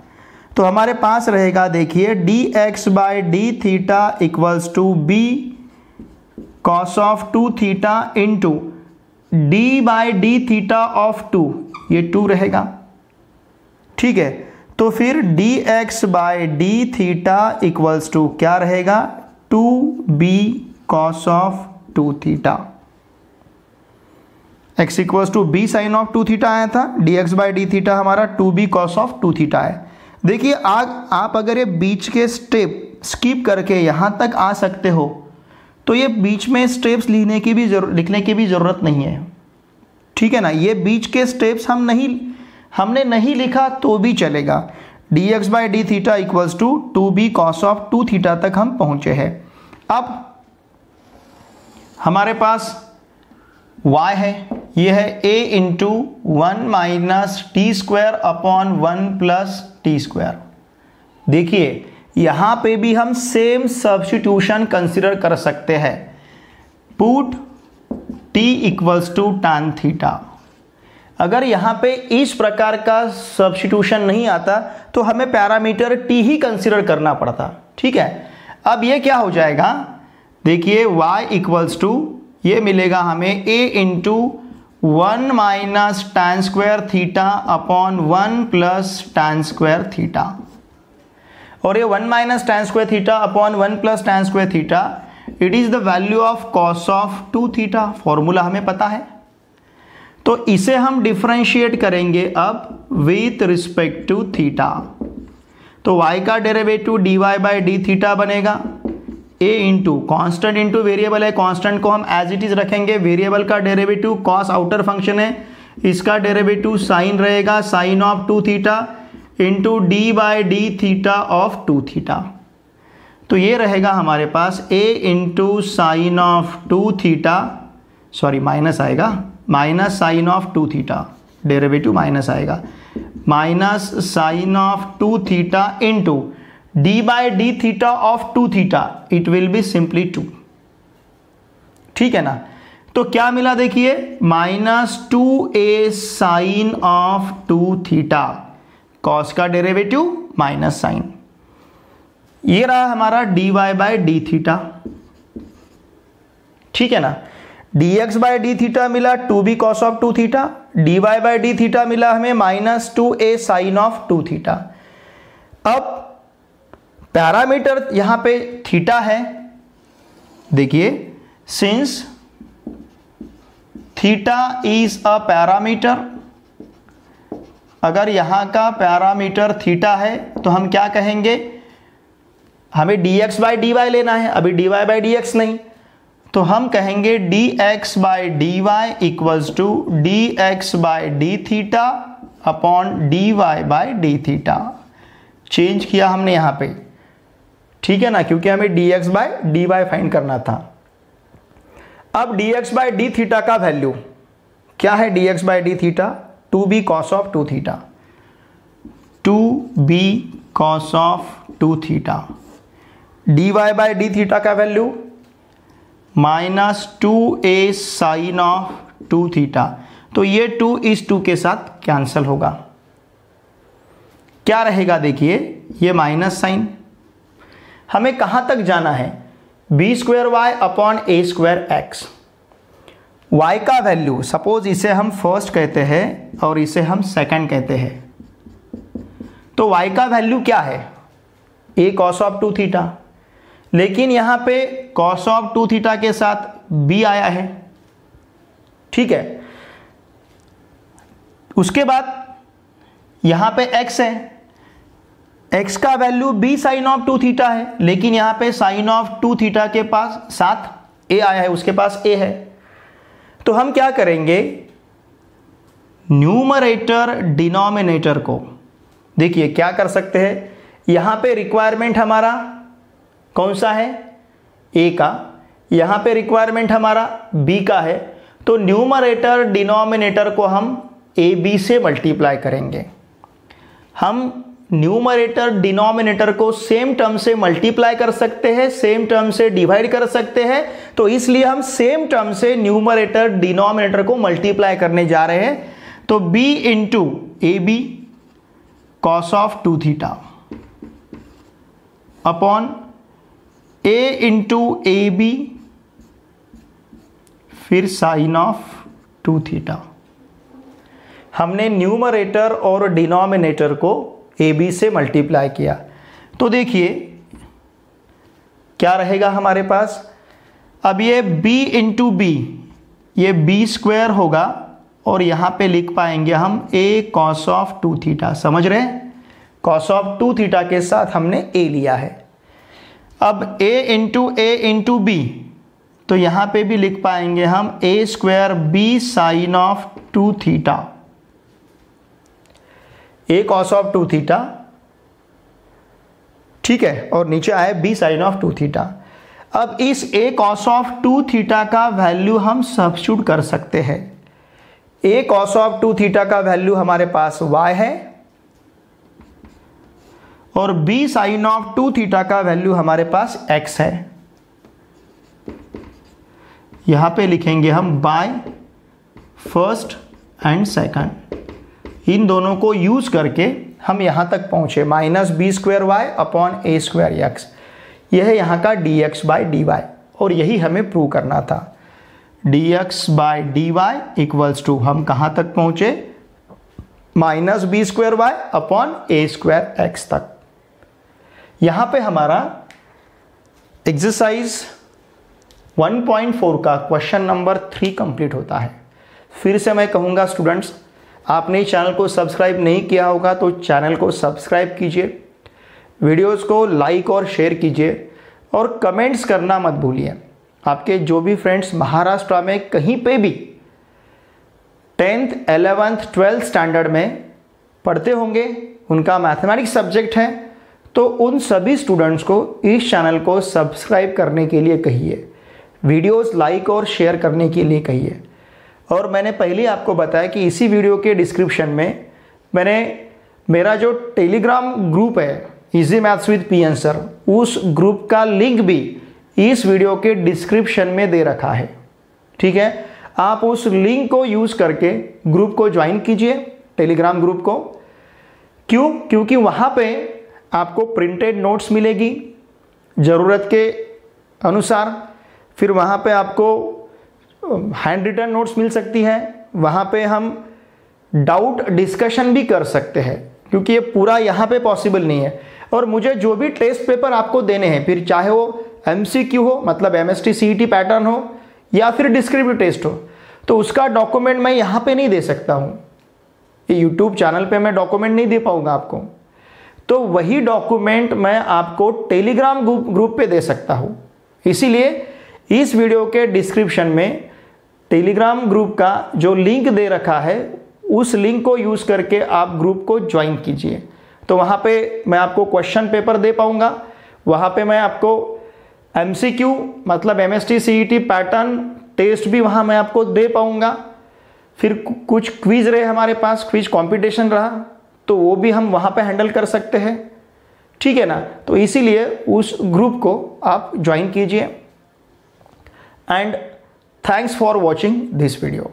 Speaker 1: तो हमारे पास रहेगा, देखिए dx by d theta equals to b cos of 2 theta into d by d theta of 2, ये 2 रहेगा, ठीक है। तो फिर dx by d theta equals to क्या रहेगा, 2b cos of 2 theta. x equals to b sine of 2 theta आया था, dx बाई डी थीटा हमारा 2b कॉस ऑफ 2 थीटा है। देखिए आप अगर ये बीच के स्टेप स्किप करके यहां तक आ सकते हो तो ये बीच में स्टेप्स लिखने की भी जरूरत नहीं है, ठीक है ना। ये बीच के स्टेप्स हमने नहीं लिखा तो भी चलेगा। dx by d theta equals to 2b cos of 2 theta तक हम पहुंचे हैं। अब हमारे पास y है, ये है a into 1 minus t square upon 1 plus t square. देखिए यहां पे भी हम सेम सब्स्टिट्यूशन कंसिडर कर सकते हैं, put t equals to tan theta. अगर यहां पे इस प्रकार का सब्स्टिट्यूशन नहीं आता तो हमें पैरामीटर t ही कंसिडर करना पड़ता, ठीक है। अब ये क्या हो जाएगा, देखिए y इक्वल्स टू ये मिलेगा हमें a into 1 minus tan square theta upon 1 plus tan square theta, और ये 1 minus tan square theta upon 1 plus tan square theta, it is the value of cos of 2 theta. Formula हमें पता है, तो इसे हम डिफरेंशिएट करेंगे अब विथ रिस्पेक्ट टू थीटा। तो y का derivative dy by d theta बनेगा a into constant into variable है, कॉन्स्टेंट को हम एज इट इज रखेंगे, वेरिएबल का डेरिवेटिव कॉस आउटर फंक्शन है, इसका डेरिवेटिव साइन रहेगा sine of 2 theta into d by d theta of 2 theta. तो ये रहेगा हमारे पास a into sine of 2 theta, sorry minus आएगा, minus sine of 2 theta, derivative minus आएगा, minus sine of 2 theta into d by d theta of 2 theta, it will be simply 2, ठीक है ना। तो क्या मिला, देखिए minus 2a sine of 2 theta, cos का डेरिवेटिव माइनस साइन, ये रहा हमारा dy बाई डी थीटा, ठीक है ना। dx बाई डी थीटा मिला 2b cos of 2 theta, dy by d theta मिला हमें minus 2a sine of 2 theta. अब पैरामीटर यहां पे थीटा है, देखिए since theta is a parameter, अगर यहां का पैरामीटर थीटा है तो हम क्या कहेंगे, हमें dx बाई डी वाई लेना है, अभी dy बाई dx नहीं, तो हम कहेंगे dx by d y equals to dx by d theta upon dy by d theta. Change किया हमने यहाँ पे, ठीक है ना, क्योंकि हमें dx by d y find करना था। अब dx बाई डी थीटा का वैल्यू क्या है, dx by d theta 2b cos of 2 theta, 2b cos of 2 theta, dy by d theta का value minus 2a sine of 2 theta, तो ये 2 इस 2 के साथ कैंसिल होगा। क्या रहेगा देखिए, ये माइनस साइन। हमें कहाँ तक जाना है, B square y upon a square x. y का वैल्यू, सपोज इसे हम फर्स्ट कहते हैं और इसे हम सेकंड कहते हैं, तो y का वैल्यू क्या है, a cos ऑफ 2 थीटा, लेकिन यहां पे cos ऑफ 2 थीटा के साथ b आया है, ठीक है। उसके बाद यहां पे x है, x का value b sine of 2 theta है, लेकिन यहां पे साइन ऑफ 2 थीटा के पास साथ a आया है, उसके पास a है। तो हम क्या करेंगे, न्यूमरेटर डिनोमिनेटर को, देखिए क्या कर सकते हैं, यहां पे रिक्वायरमेंट हमारा कौन सा है, a का, यहां पे रिक्वायरमेंट हमारा b का है, तो न्यूमरेटर डिनोमिनेटर को हम ab से मल्टीप्लाई करेंगे। हम न्यूमरेटर डिनोमिनेटर को सेम टर्म से मल्टीप्लाई कर सकते हैं, सेम टर्म से डिवाइड कर सकते हैं, तो इसलिए हम सेम टर्म से न्यूमरेटर डिनोमिनेटर को मल्टीप्लाई करने जा रहे हैं। तो b into a b cos of 2 theta upon a into a b फिर साइन ऑफ 2 थीटा। हमने न्यूमरेटर और डिनोमिनेटर को ए बी से मल्टीप्लाई किया, तो देखिए क्या रहेगा हमारे पास, अब ये b इंटू बी, ये b स्क्वायर होगा और यहां पे लिख पाएंगे हम a cos ऑफ 2 थीटा, समझ रहे हैं, cos ऑफ 2 थीटा के साथ हमने a लिया है। अब a इंटू बी, तो यहां पे भी लिख पाएंगे हम a square b sine of 2 theta, a cos of 2 theta, ठीक है, और नीचे आए b साइन ऑफ 2 थीटा। अब इस a cos ऑफ 2 थीटा का वैल्यू हम सब्स्टिट्यूट कर सकते हैं। a cos ऑफ 2 थीटा का वैल्यू हमारे पास y है और b साइन ऑफ 2 थीटा का वैल्यू हमारे पास x है। यहां पे लिखेंगे हम बाय फर्स्ट एंड सेकंड, इन दोनों को यूज करके हम यहां तक पहुंचे, minus b square y upon a square x, यह है यहाँ का dx बाई डी वाई, और यही हमें प्रूव करना था। dx by d y equals to, हम कहाँ तक पहुँचे, minus b square y upon a square x तक। यहाँ पे हमारा एक्सरसाइज 1.4 का क्वेश्चन नंबर 3 कंप्लीट होता है। फिर से मैं कहूँगा स्टूडेंट्स, आपने चैनल को सब्सक्राइब नहीं किया होगा तो चैनल को सब्सक्राइब कीजिए, वीडियोस को लाइक और शेयर कीजिए और कमेंट्स करना मत भूलिए। आपके जो भी फ्रेंड्स महाराष्ट्र में कहीं पे भी 10th, 11th, 12th स्टैंडर्ड में पढ़ते होंगे, उनका मैथमेटिक्स सब्जेक्ट है, तो उन सभी स्टूडेंट्स को इस चैनल को सब्सक्राइब करने के लिए कहिए, वीडियोस लाइक और शेयर करने के लिए कहिए। और मैंने पहले आपको बताया कि इसी वीडियो के डिस्क्रिप्शन में मैंने मेरा जो टेलीग्राम ग्रुप है easy maths with P answer, उस ग्रुप का लिंक भी इस वीडियो के डिस्क्रिप्शन में दे रखा है, ठीक है। आप उस लिंक को यूज़ करके ग्रुप को ज्वाइन कीजिए, टेलीग्राम ग्रुप को। क्यों? क्योंकि वहाँ पे आपको प्रिंटेड नोट्स मिलेगी ज़रूरत के अनुसार, फिर वहाँ पे आपको हैंड रिटन नोट्स मिल सकती है, वहाँ पे हम डाउट डिस्कशन भी कर सकते हैं, क्योंकि ये पूरा यहाँ पे पॉसिबल नहीं है। और मुझे जो भी टेस्ट पेपर आपको देने हैं, फिर चाहे वो MCQ हो, मतलब MST CET पैटर्न हो, या फिर डिस्क्रिप्टिव टेस्ट हो, तो उसका डॉक्यूमेंट मैं यहाँ पे नहीं दे सकता हूँ, ये यूट्यूब चैनल पे मैं डॉक्यूमेंट नहीं दे पाऊँगा आपको। तो वही डॉक्यूमेंट मैं आपको टेलीग्राम ग्रुप पे दे सकता हूँ। इसीलिए इस वीडियो के डिस्क्रिप्शन में टेलीग्राम ग्रुप का जो लिंक दे रखा है, उस लिंक को यूज़ करके आप ग्रुप को ज्वाइन कीजिए। तो वहाँ पे मैं आपको क्वेश्चन पेपर दे पाऊँगा, वहाँ पे मैं आपको MCQ मतलब MST CET पैटर्न टेस्ट भी वहाँ मैं आपको दे पाऊँगा। फिर कुछ क्विज रहे हमारे पास, क्विज कंपटीशन रहा, तो वो भी हम वहाँ पे हैंडल कर सकते हैं, ठीक है ना। तो इसीलिए उस ग्रुप को आप ज्वाइन कीजिए। And thanks for watching this video.